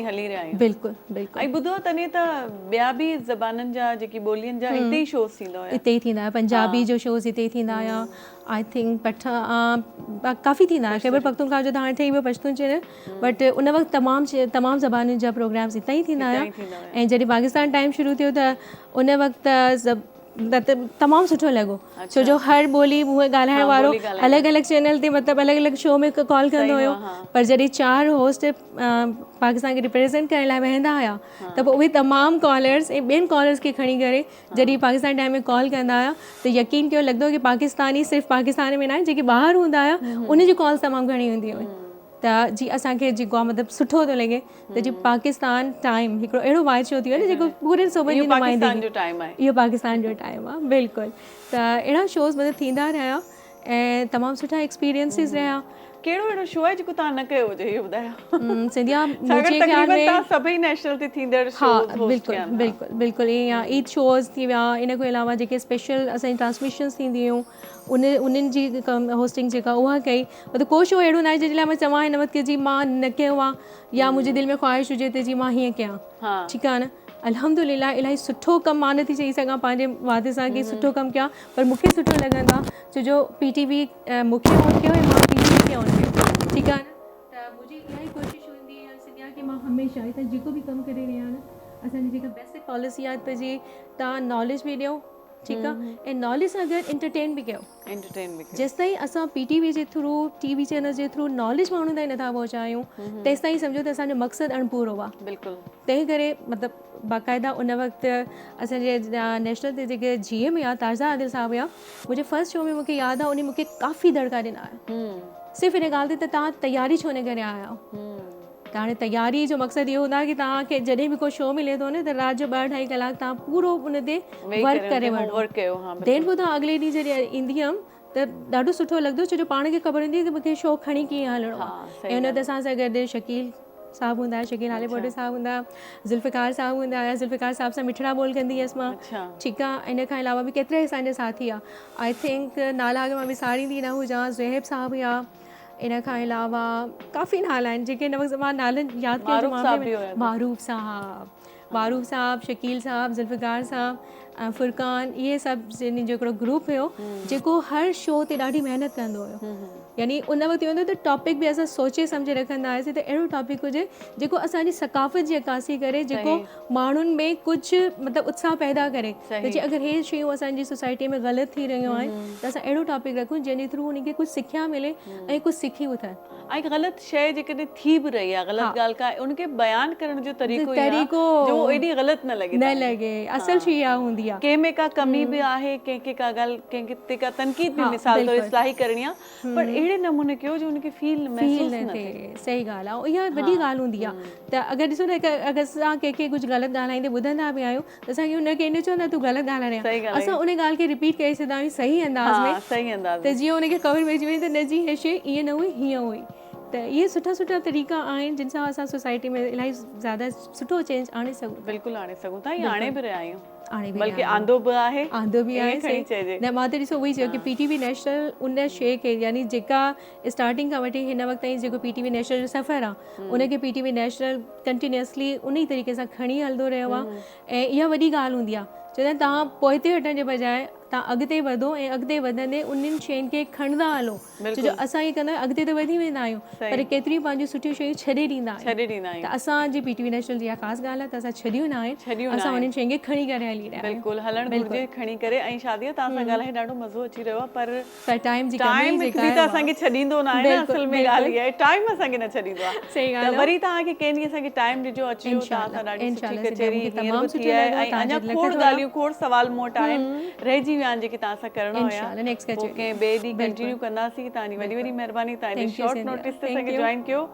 बिल्कुलु बिल्कुलु। ऐं ॿुधो तॾहिं त ॿिया बि ज़बाननि जा जेकी ॿोलियुनि जा हिते ई शोज़ थींदा हुया। हिते ई थींदा हुया, पंजाबी जो शोज़ हिते ई थींदा हुया। आई थिंक काफ़ी थींदा हुया। ख़ैबर पख्तूनख्वा जो त हाणे ठही वियो पश्तून चैनल, बट उन वक़्तु तमामु ज़बानुनि जा प्रोग्राम्स हितां ई थींदा हुया। ऐं जॾहिं पाकिस्तान टाइम शुरू थियो त उन वक़्तु तमामु सुठो लॻो, छो जो हर ॿोली मुंहुं ॻाल्हाइण वारो अलॻि अलॻि चैनल ते मतिलबु अलॻि अलॻि शो में कॉल कंदो हुयो। पर जॾहिं 4 होस्ट पाकिस्तान खे रिप्रेज़ेंट करण लाइ वेहंदा हुया त पोइ उहे तमामु कॉलर्स ऐं ॿियनि कॉलर्स खे खणी करे जॾहिं पाकिस्तान टाइम में कॉल कंदा हुया त यकीन कयो लॻंदो कि पाकिस्तानी सिर्फ़ु पाकिस्तान में न आहे, जेके ॿाहिरि हूंदा हुया उनजी कॉल्स तमामु घणी हूंदी हुई। त जी असांखे जेको आहे मतिलबु सुठो थो लॻे त जी पाकिस्तान टाइम हिकिड़ो अहिड़ो वाइड शो थी वियो न जेको पूरे सूबे जी नुमाइंदगी, इहो पाकिस्तान जो टाइम आहे। बिल्कुलु, त अहिड़ा शोज़ मतिलबु थींदा रहिया ऐं तमामु सुठा एक्सपीरियंसिस रहिया। कहिड़ो अहिड़ो शो आहे जेको तव्हां न कयो हुजे, इहो ॿुधायो। सिंधिया मुंहिंजे ख़्याल में सभई नेशनल ते थींदड़ शोज़ बिल्कुलु बिल्कुलु बिल्कुलु ईअं या ईद शोज़ थी विया, इन खां अलावा जेके स्पेशल असांजी ट्रांसमिशन्स थींदी हुयूं उन्हनि जी होस्टिंग जेका उहा कई। मतिलबु को शो अहिड़ो न आहे जंहिं लाइ मां चवां हिन वक़्तु की जी मां न कयो आहे या मुंहिंजे दिलि में ख़्वाहिश हुजे त जी मां हीअं कयां। ठीकु आहे न, अल्हम्दुलिल्लाह इलाही सुठो कमु मां नथी चई सघां पंहिंजे वादे सां की सुठो कमु कयां, पर मूंखे सुठो लॻंदो आहे छो जो PTV मूंखे ऑन कयो ऐं मां PTV खे ऑन कयो। ठीकु आहे न, त मुंहिंजी इलाही कोशिशि हूंदी आहे सिंधिया की मां हमेशह हितां जेको बि कमु करे रहिया आहिनि असांजी जेका बेसिक पॉलिसी आहे त जी तव्हां नॉलेज बि ॾियो। ठीकु आहे, ऐं नॉलेज सां गॾु एंटरटेन बि कयो। जेसि ताईं असां PTV जे थ्रू TV चैनल जे थ्रू नॉलेज माण्हुनि ताईं नथा पहुचायूं तेसि ताईं सम्झो त असांजो मक़सदु अणपूरो आहे। बिल्कुलु, तंहिं करे मतिलबु बाक़ाइदा उन वक़्तु असांजे नेशनल ते जेके GM हुआ तारज़ा आदिल साहब हुआ, मुंहिंजे फर्स्ट शो में मूंखे यादि आहे उन मूंखे काफ़ी दड़का ॾिना हुआ सिर्फ़ु इन ॻाल्हि ते त तव्हां तयारी छो न करे आया आहियो। त हाणे तयारी जो मक़सदु इहो हूंदो आहे की तव्हांखे जॾहिं बि कोई शो मिले थो न त राति जो 2-2.5 कलाक तव्हां पूरो उन ते वर्क करे वठो। देन पोइ तव्हां अॻिले ॾींहुं जॾहिं ईंदी हुअमि त ॾाढो सुठो लॻंदो छो जो पाण खे ख़बर हूंदी आहे की मूंखे शो खणी कीअं हलणो आहे। ऐं हुन ते असां सां गॾु शकील साहब हूंदा हुआ, शकील आलिपोटे साहब हूंदा, ज़ुल्फ़िकार साहब हूंदा हुआ। ज़ुल्फ़िकार साहब सां मिठड़ा बोल कंदी हुअसि मां। ठीकु आहे, इन खां अलावा बि केतिरा असांजा साथी आहे। आई थिंक नाला अॻु मां विसारींदी न हुजां, ज़ुहैब साहब हुआ। इन खां अलावा काफ़ी नाला आहिनि जेके हिन वक़्तु मां नालनि यादि कयो मारूफ़ साहब, शकील साहब, ज़ुल्फ़िकार साहब, फ़ुरक़ान, इहे सभु जिन जो हिकिड़ो ग्रुप हुयो जेको हर शो ते ॾाढी महिनत कंदो हुयो। यानी उन वक़्तु इहो हूंदो त टॉपिक बि असां सोचे सम्झे रखंदा हुआसीं त अहिड़ो टॉपिक हुजे जेको असांजी सकाफ़त जी अकासी करे, जेको माण्हुनि में कुझु मतिलबु उत्साह पैदा करे त जे अगरि हे शयूं असांजी सोसाइटी में ग़लति थी रहियूं आहिनि त असां अहिड़ो टॉपिक रखूं जंहिंजे थ्रू उनखे कुझु सिखिया मिले ऐं कुझु सिखी उथनि। ऐं ग़लति शइ जेकॾहिं थी बि रही आहे, ग़लति ॻाल्हि का उनखे बयानु करण जो तरीक़ो जो एॾी ग़लति न लॻे असल शइ इहा हूंदी आहे। कंहिंमें का कमी बि आहे, कंहिंखे का ॻाल्हि, कंहिंखे का तनक़ीद बि मिसाल तौर इस्लाही करणी आहे, पर अहिड़े नमूने कयो जो उनखे फील महसूस न थिए। सही ॻाल्हि आहे, इहा वॾी ॻाल्हि हूंदी आहे। त अगरि ॾिसो न अगरि असां कंहिंखे कुझु ग़लति ॻाल्हाईंदे ॿुधंदा बि आहियूं त असांखे उनखे इन चवंदा तूं ग़लति ॻाल्हाए, असां उन ॻाल्हि खे रिपीट करे छॾंदा आहियूं सही अंदाज़ में, त जीअं उनखे ख़बर पइजी वञे त न जी हे शइ ईअं न हुई हीअं हुई। त इहे सुठा सुठा तरीक़ा आहिनि जिन सां असां सोसाइटी में इलाही ज़्यादा सुठो चेंज आणे सघूं। बिल्कुलु आणे सघूं था, ऐं आणे बि रहिया आहियूं, बल्कि आंदो बि आहे, न मां त ॾिसो उहोई चयो कि PTV नेशनल उन शइ खे, यानी जेका स्टार्टिंग खां वठी हिन वक़्त ताईं जेको PTV नेशनल जो सफ़र आहे उनखे PTV नेशनल कंटिन्यूअसली उन तरीक़े सां खणी हलंदो रहियो आहे। ऐं इहा वॾी ॻाल्हि हूंदी आहे, चवंदा आहिनि तव्हां पोइते हटण जे बजाए तव्हां अॻिते वधो ऐं अॻिते वधंदे उन्हनि शयुनि खे खणंदा हलो, छो जो असां इहे कंदा आहियूं अॻिते त वधी वेंदा आहियूं पर केतिरियूं पंहिंजियूं सुठियूं शयूं छॾे ॾींदा आहियूं। त असांजी PTV नेशनल जी इहा ख़ासि ॻाल्हि आहे त असां छॾियूं न आहिनि, असां उन्हनि शयुनि खे खणी करे हली रहिया आहियूं। बिल्कुलु हलणु घुरिजे खणी करे। ऐं शादीअ तव्हां सां ॻाल्हाए ॾाढो मज़ो अची रहियो आहे, पर टाइम जी टाइम बि त असांखे छॾींदो न आहे न, असल में ॻाल्हि इहा आहे टाइम असांखे न छॾींदो आहे। सही ॻाल्हि, वरी तव्हांखे कंहिं ॾींहुं असांखे टाइम ॾिजो, अची तव्हां सां ॾाढी सुठी कचेरी हींअर बि थी आहे, ऐं अञा खोड़ ॻाल्हियूं खोड़ सवाल मूं वटि आहिनि रहिजी विया आहिनि जेके तव्हां सां करणा हुया, पोइ कंहिं ॿिए ॾींहुं कंटिन्यू कंदासीं। तव्हांजी वॾी वॾी महिरबानी, तव्हां शॉर्ट नोटिस ते असांखे जॉइन कयो,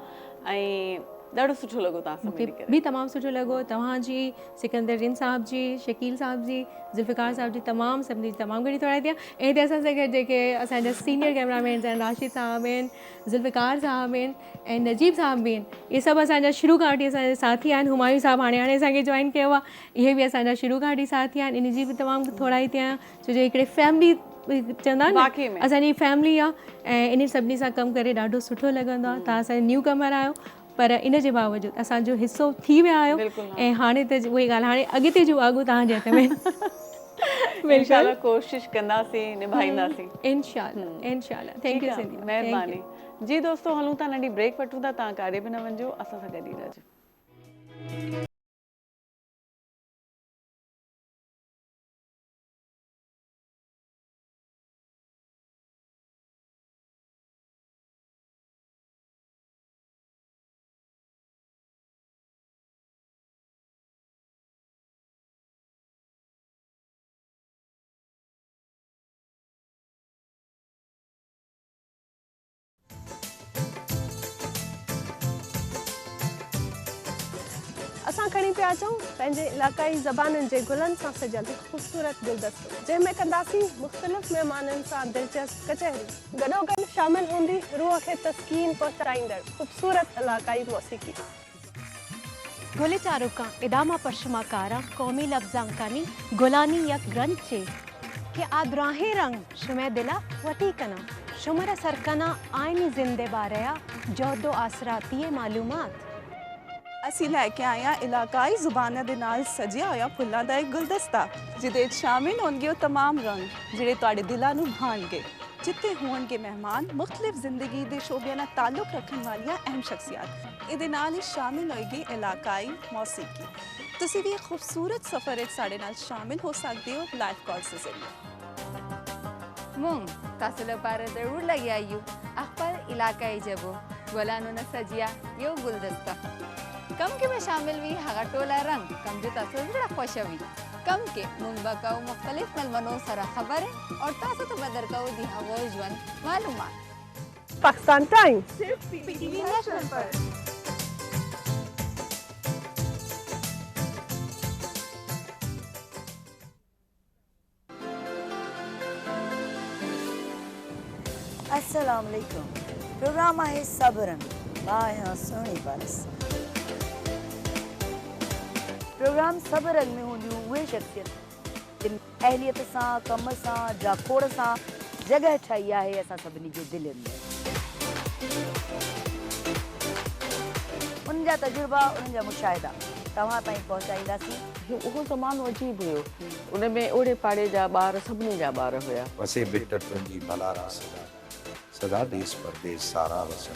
ऐं ॾाढो सुठो लॻो तव्हां सां मिली करे, बि तमामु सुठो लॻो। तव्हांजी, सिकंदर साहब जी, शकील साहब जी, ज़ुल्फ़िकार साहब जी तमामु सभिनी जी तमामु घणी तौराती आहे। ऐं हिते असां सां गॾु जेके असांजा सीनियर कैमरामैन आहिनि, राशिद साहब आहिनि, ज़ुल्फ़िकार साहब आहिनि ऐं नजीब साहब बि आहिनि, इहे सभु असांजा शुरू खां वठी असांजा साथी आहिनि। हुमायूं साहब हाणे असांखे जॉइन कयो आहे, इहे बि असांजा शुरू खां वठी साथी आहिनि। इन जी बि तमामु थोराई थी आहियां, छो जो हिकिड़े फैमिली चवंदा आहिनि न, असांजी फैमिली आहे ऐं इन सभिनी सां कमु करे ॾाढो सुठो लॻंदो आहे। तव्हां असांजा न्यू कमर आहियो, पर इन जे बावजूदि असांजो हिसो थी विया आहियो, ऐं हाणे त उहे ॻाल्हि, हाणे अॻिते जो आगू तव्हांजे हथ में। इंशाल्लाह कोशिशि कंदासीं, निभाईंदासीं इंशाल्लाह इंशाल्लाह। थैंक यू सिंधी, महिरबानी जी। दोस्तो हलूं था, नंढी ब्रेक वठूं था, तव्हां काॾे बि न वञिजो, असां सां गॾु ई रहिजो। असां खणी पिया अचूं पंहिंजे इलाक़ाई ज़बानुनि जे गुलनि सां सजियल ख़ूबसूरत गुलदस्तो, जंहिंमें कंदासीं मुख़्तलिफ़ महिमाननि सां दिलचस्प कचहरी, गॾोगॾु शामिल हूंदी रूह खे तस्कीन पहुचाईंदड़ ख़ूबसूरत इलाक़ाई मौसीक़ी। गुल चारुका इदामा पशमा कारा कौमी लफ्जांकानी गुलानी यक ग्रंथ चे के आदराहे रंग शुमे दिला वटी कना शुमर सरकना आईनी जिंदे बारया जोदो आसराती मालूमात। ਅਸੀਂ ਲੈ ਕੇ ਆਏ ਹਾਂ ਇਲਾਕਾਈ ਜ਼ੁਬਾਨਾਂ ਦੇ ਨਾਲ ਸਜਿਆ ਹੋਇਆ ਫੁੱਲਾਂ ਦਾ ਇੱਕ ਗੁਲਦਸਤਾ, ਜਿਹਦੇ ਵਿੱਚ ਸ਼ਾਮਿਲ ਹੋਣਗੇ ਉਹ तमाम ਰੰਗ ਜਿਹੜੇ ਤੁਹਾਡੇ ਦਿਲਾਂ ਨੂੰ ਭਾਣਗੇ, ਜਿੱਥੇ ਹੋਣਗੇ ਮਹਿਮਾਨ ਮੁxtਲਿਫ ਜ਼ਿੰਦਗੀ ਦੇ ਸ਼ੋਬਿਆਂ ਨਾਲ ਤਾਲੁਕ ਰੱਖਣ ਵਾਲੀਆਂ ਅਹਿਮ ਸ਼ਖਸੀਅਤ। ਇਹਦੇ ਨਾਲ ਹੀ ਸ਼ਾਮਿਲ ਹੋਏਗੀ ਇਲਾਕਾਈ ਮੌਸੀਕੀ। ਤੁਸੀਂ ਵੀ ਖੂਬਸੂਰਤ ਸਫ਼ਰ ਵਿੱਚ ਸਾਡੇ ਨਾਲ ਸ਼ਾਮਿਲ ਹੋ ਸਕਦੇ ਹੋ ਲਾਈਵ कॉल्स ਦੇ ਜ਼ਰੀਏ। मुंग तासुल पार जरूर लगी आयु अखबार इलाकाई जबो गोलानो न सजिया यो गुलदस्ता कम के में शामिल हुई हगा टोला रंग कम जो तासुल बड़ा खुशवी कम के मुंग बकाऊ मुख्तलिफ मेलमनों सरा खबर है और तासु तो बदर काऊ दी हवो जवन मालूमात। पाकिस्तान टाइम्स सिर्फ PTV नेशनल पर। अस्सलाम वालेकुम। प्रोग्राम है सब रंग बाया सोनी बरस। प्रोग्राम सब रंग में होंदियूं उहे शख्सियत जिन अहलियत सां कम सां जाखोड़ सां जगह ठाही आहे असां सभिनी जे दिलनि में। उन जा तजुर्बा उन्हनि जा मुशाहिदा तव्हां ताईं पहुचाईंदासीं। उहो ज़मानो अजीब हुयो, उन में ओड़े पाड़े जा ॿार सभिनी जा ॿार हुया। वसे बिट तुंहिंजी भला रास सदा देश परदेश सारा वसन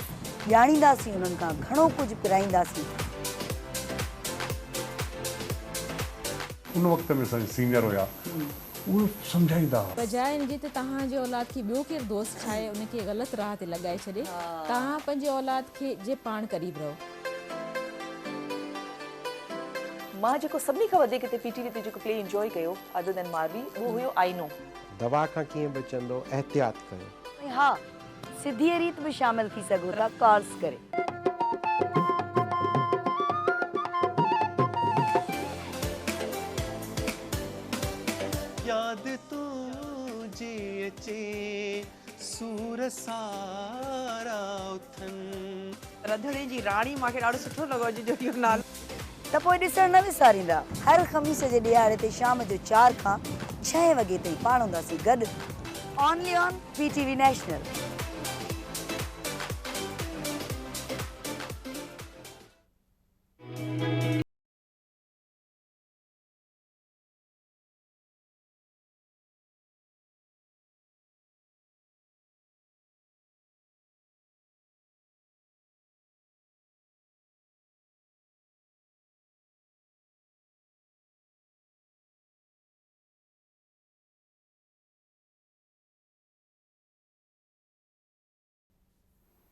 ॼाणींदासीं उन्हनि खां घणो कुझु पिराईंदासीं। उन वक़्त में असांजा सीनियर हुया उहे सम्झाईंदा हुआ। बजाए इनजे त तव्हांजे औलाद खे ॿियो केरु दोस्त ठाहे उनखे ग़लति राह ते लॻाए छॾे, तव्हां पंहिंजे औलाद खे जे पाण क़रीब रहो। मां जेको सभिनी खां वधीक हिते पीटीवी ते जेको प्ले इंजॉय कयो अदर देन मारवी उहो हुयो आईनो। दवा खां कीअं बचंदो, एहतियात कयो। ऐं हा, सिधी रीत में शामिल थी सघो था कॉल्स करे। याद तुझे अचे सूर सारा उथन। रंधिणे जी राणी मूंखे ॾाढो सुठो लॻो अॼु जो इहो नालो। त पोइ ॾिसण न विसारींदा हर ख़मीस जे ॾियारे ते शाम जो 4 खां 6 वॻे ताईं पाण हूंदासीं गॾु ओनली ऑन पीटीवी नेशनल।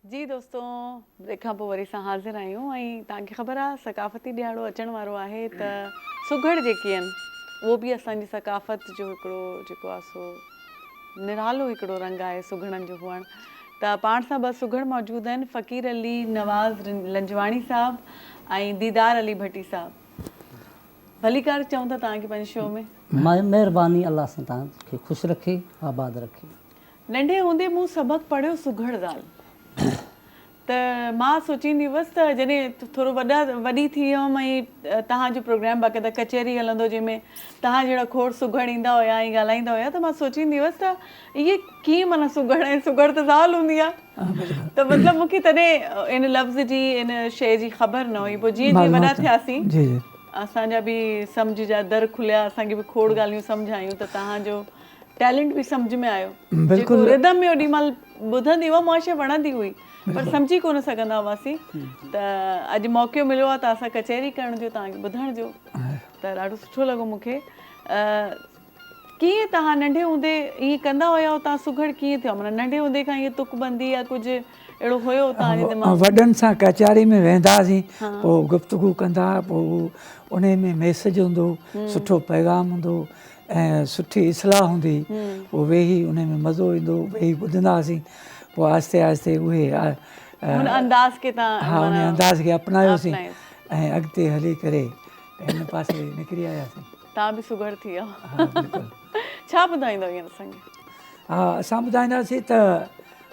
जी दोस्तों, ब्रेक खां पोइ वरी असां हाज़िर आहियूं ऐं तव्हांखे ख़बर आहे सकाफ़ती ॾियारो अचण वारो आहे त सुघड़ जेके आहिनि उहो बि असांजी सकाफ़त जो हिकिड़ो जेको आहे सो निरालो हिकिड़ो रंग आहे सुघड़नि जो हुअणु। त पाण सां ॿ सुघड़ मौजूदु आहिनि, फ़क़ीर अली नवाज़ लंजवाणी साहब ऐं दीदार अली भट्टी साहब। भलीकार चऊं था तव्हांखे पंहिंजे शो में। महिरबानी, अल्लाह सां तव्हांखे ख़ुशि रखे, आबाद रखे। नंढे हूंदे मूं सबक़ु पढ़ियो सुघड़ ज़ाल, त मां सोचींदी हुअसि त जॾहिं थोरो वॾी थी वियमि ऐं तव्हांजो प्रोग्राम बाक़ाइदा कचहरी हलंदो जंहिंमें तव्हां जहिड़ा खोड़ सुघड़ ईंदा हुया ऐं ॻाल्हाईंदा हुया, त मां सोचींदी हुअसि त इहे कीअं माना सुघड़ ऐं सुघड़ त ज़ाल हूंदी आहे। त मतिलबु मूंखे तॾहिं इन लफ़्ज़ जी इन शइ जी ख़बर न हुई। पोइ जीअं जीअं वॾा थियासीं असांजा बि सम्झ जा दर खुलिया, असांखे बि खोड़ ॻाल्हियूं सम्झ आयूं त तव्हांजो टैलेंट बि सम्झ में आयो। जेको रिदम में ओॾी महिल ॿुधंदी हुअमि उहा शइ वणंदी हुई पर सम्झी कोन सघंदा हुआसीं। त अॼु मौक़ो मिलियो आहे त असां कचहरी करण जो तव्हांखे ॿुधण जो, त ॾाढो सुठो लॻो मूंखे। कीअं तव्हां नंढे हूंदे ईअं कंदा हुया, तव्हां सुघड़ कीअं थियो, माना नंढे हूंदे खां ईअं तुकबंदी या कुझु अहिड़ो हुयो तव्हांजे दिमाग़ में? वॾनि सां कचहरी में वेंदासीं, पोइ गुफ़्तगू कंदा, पोइ उन में मैसेज हूंदो, सुठो पैगाम हूंदो ऐं सुठी इस्लाह हूंदी, पोइ वेही उन में मज़ो ईंदो, वेही ॿुधंदासीं। पोइ आहिस्ते आहिस्ते उहे अंदाज़ खे उन अंदाज़ खे अपनायोसीं ऐं अॻिते हली करे हिन पासे निकिरी आयासीं। तव्हां बि सुघड़ थी वियो। छा ॿुधाईंदो ईअं असांखे? हा, असां ॿुधाईंदासीं त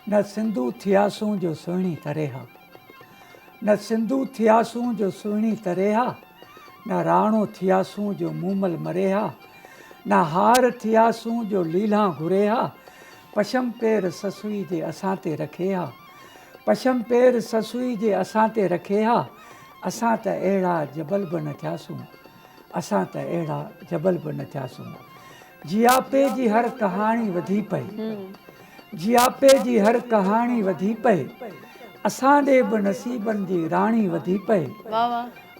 न सिंधू थियासूं जो सुहिणी तरे हा, न सिंधू थियासूं जो सुहिणी तरे हा, न राणो थियासूं जो मूमल मरे हा, न हार थियासूं जो लीला घुरे हा, पशम पेर ससुई जे असां ते रखे हा, पशम पेर ससुई जे असां ते रखे हा, असां त अहिड़ा जबल बि न थियासूं, असां त अहिड़ा जबल बि न थियासूं। जियापे जी हर कहाणी वधी पई, जियापे जी हर कहाणी वधी पई, असां ॾे बि नसीबनि जी राणी वधी पई,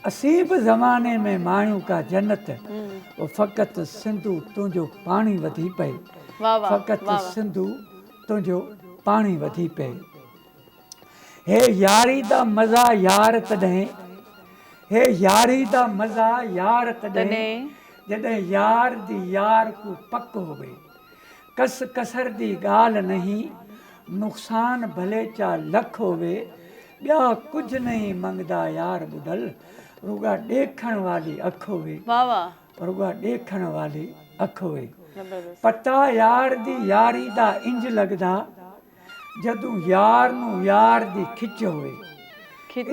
असीं बि ज़माने में मायूं का जन्नत, वो फ़क़ति सिंधू तुंहिंजो पाणी वधी पई, फ़क़ति सिंधू तुंहिंजो पाणी वधी पई। हे यारी दा मज़ा यार तॾहिं, हे यारी दा मज़ा यार तॾहिं, जॾहिं यार दी यार को पक होवे, कस कसर दी ॻाल्हि नहीं, नुक़सान भले चा लख होवे, ॿिया कुझु नहीं मंगदा यार ॿुधल, रुॻा ॾेखण वाली अख होवे, रुॻा ॾेखण वाली अख होवे। पता यार दी यारी दा इंज लगदा, जदूं यार नूं यार दी खिच होवे,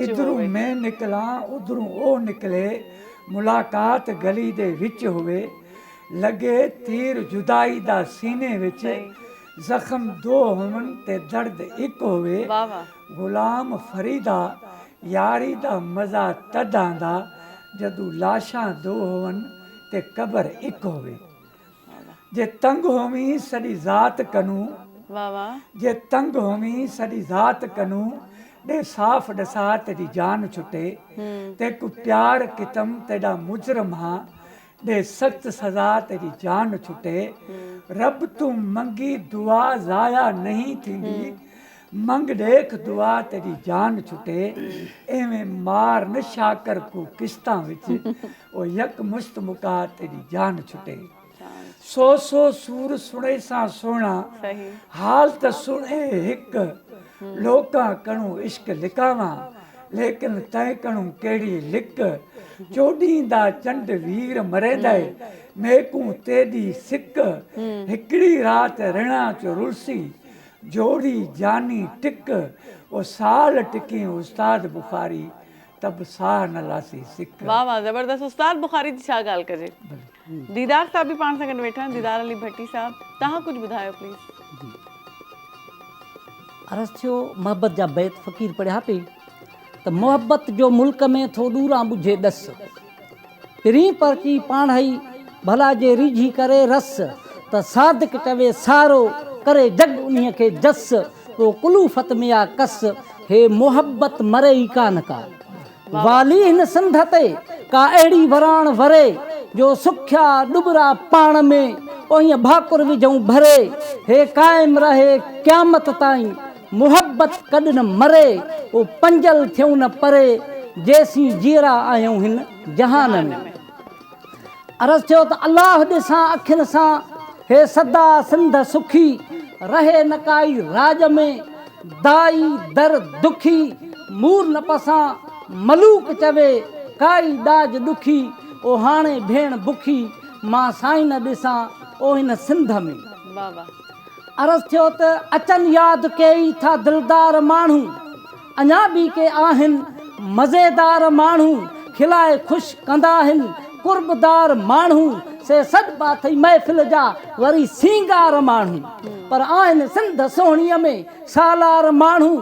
इधरों मैं निकला उधरों ओ निकले, मुलाकात गली दे विच होवे, लगे तीर जुदाई दा सीने विच, जख्म दो होवन ते दर्द एक होवे, गुलाम फरीदा यारी दा मज़ा तद आंदा, जदूं लाशां दो होवन ते कबर एक होवे, जे तंग होवी सॼी ज़ात कनूं, वाह वाह जे तंग होमी सॼी ज़ात कनूं ॾे साफ़ ॾसा तेरी जान छुटे ते को प्यार कितम तेरा मुजरम हाँ ॾे सख्त सज़ा तेरी जान छुटे रब तू मंगी दुआ ज़ाया नहीं थींदी मंग देख दुआ तेरी जान छुटे एवें मार न शाकर को किस्तां विच ओ यक मुश्त मुका तेरी जान छुटे सौ सूर सुणे सां सुहिणा हाल त सुणे हिकु लोकां कणो इश्क लिकावां लेकिन तंहिं कणो कहिड़ी लिक चोॾींदा चंड वीर मरेंदे मेकूं तेॾी सिक हिकिड़ी राति रिणा चो रुलसी जोड़ी जानी टिक ओ साल टिकी उस्ताद बुखारी तब साह न लासी सिक। वाह वाह ज़बरदस्त। उस्ताद बुखारी जी छा ॻाल्हि कजे। दीदार साहब भी पाण सां गॾु वेठा आहिनि, दीदार अली भट्टी साहब, तव्हां कुझु ॿुधायो प्लीज़। अर्ज़ु थियो मोहब्बत जा बैत फ़क़ीर पढ़िया पे त मोहब्बत जो मुल्क में थो ॾूरां ॿुझे ॾस पिरी परची पाण ई भला जे रिझी करे रस त सादिक चवे सारो करे जग उन्हीअ खे जस तो कुलूफ़त में आ कस हे मोहब्बत मरे ई कान का वाली हिन सिंध ते का अहिड़ी वराण वरे जो सुख्या डुबरा पाण में पोइ भाकुर विझूं भरे हे क़ाइम रहे क़यामत ताईं मोहब्बत कॾ न मरे ओ पंजल थियूं न परे जेसीं जीरा आहियूं हिन जहान में। अर्ज़ु थियो त अल्लाह ॾिसां अखियुनि सां हे सदा सिंध सुखी रहे न काई राज में दाई दर दुखी मूर न पसां मलूक चवे काई ॾाज ॾुखी ओ हाणे भेण बुखी मां साईं न ॾिसां ओ हिन सिंध में। वाह वाह। अर्ज़ु थियो त अचनि यादि कई था दिलदार माण्हू अञा बि के आहिनि मज़ेदार माण्हू खिलाए ख़ुशि कंदा आहिनि कुर्बदार माण्हू से सॾिबा थई महफ़िल जा वरी सींगार माण्हू पर आहिनि सिंध सोहणीअ में सालार माण्हू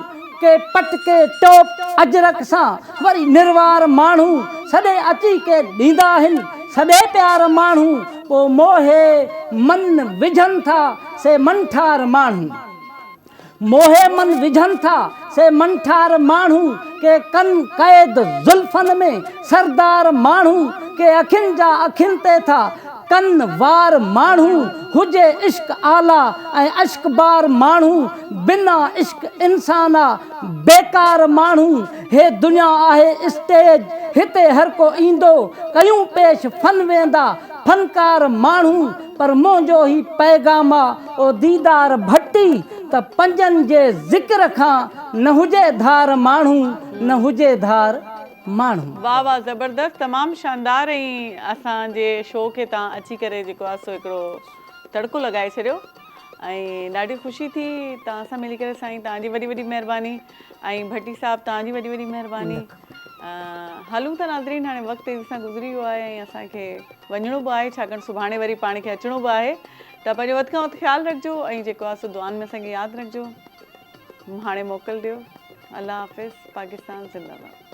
के पटके टोप अजरक सां वरी निर्वार माण्हू सॾे अची के ॾींदा आहिनि सॾे प्यार माण्हू पोइ मोहे मन विझनि था से मनठार माण्हू मोहे मन विझनि था से मनठार माण्हू के कन क़ैद ज़ुल्फ़नि में सरदार माण्हू के अखियुनि जा अखियुनि ते था कन वार माण्हू हुजे इश्क आला ऐं अश्क बार माण्हू बिना इश्क इंसाना बेकार माण्हू हे दुनिया आहे स्टेज हिते हर को ईंदो कयूं पेश फन वेंदा फनकार माण्हू पर मुंहिंजो ही पैगाम आहे ओ दीदार भट्टी त पंजनि जे ज़िक्र खां न हुजे धार माण्हू न हुजे धार माण्हू। वाह वाह ज़बरदस्त, तमामु शानदार। ऐं असांजे शो खे तव्हां अची करे जेको आहे सो हिकिड़ो तड़को लॻाए छॾियो ऐं ॾाढी ख़ुशी थी तव्हां सां मिली करे। साईं तव्हांजी वॾी वॾी महिरबानी ऐं भट्टी साहिबु तव्हांजी वॾी वॾी महिरबानी। हलूं था नाज़रीन, हाणे वक़्तु तेज़ी सां गुज़री वियो आहे ऐं असांखे वञिणो बि आहे छाकाणि सुभाणे वरी पाण खे अचिणो बि आहे त पंहिंजो वधि खां वधि ख़्यालु रखिजो ऐं जेको आहे सो दुआनि में असांखे यादि रखिजो। हाणे मोकिल ॾियो। अल्लाह हाफ़िज़। पाकिस्तान ज़िंदाबाद।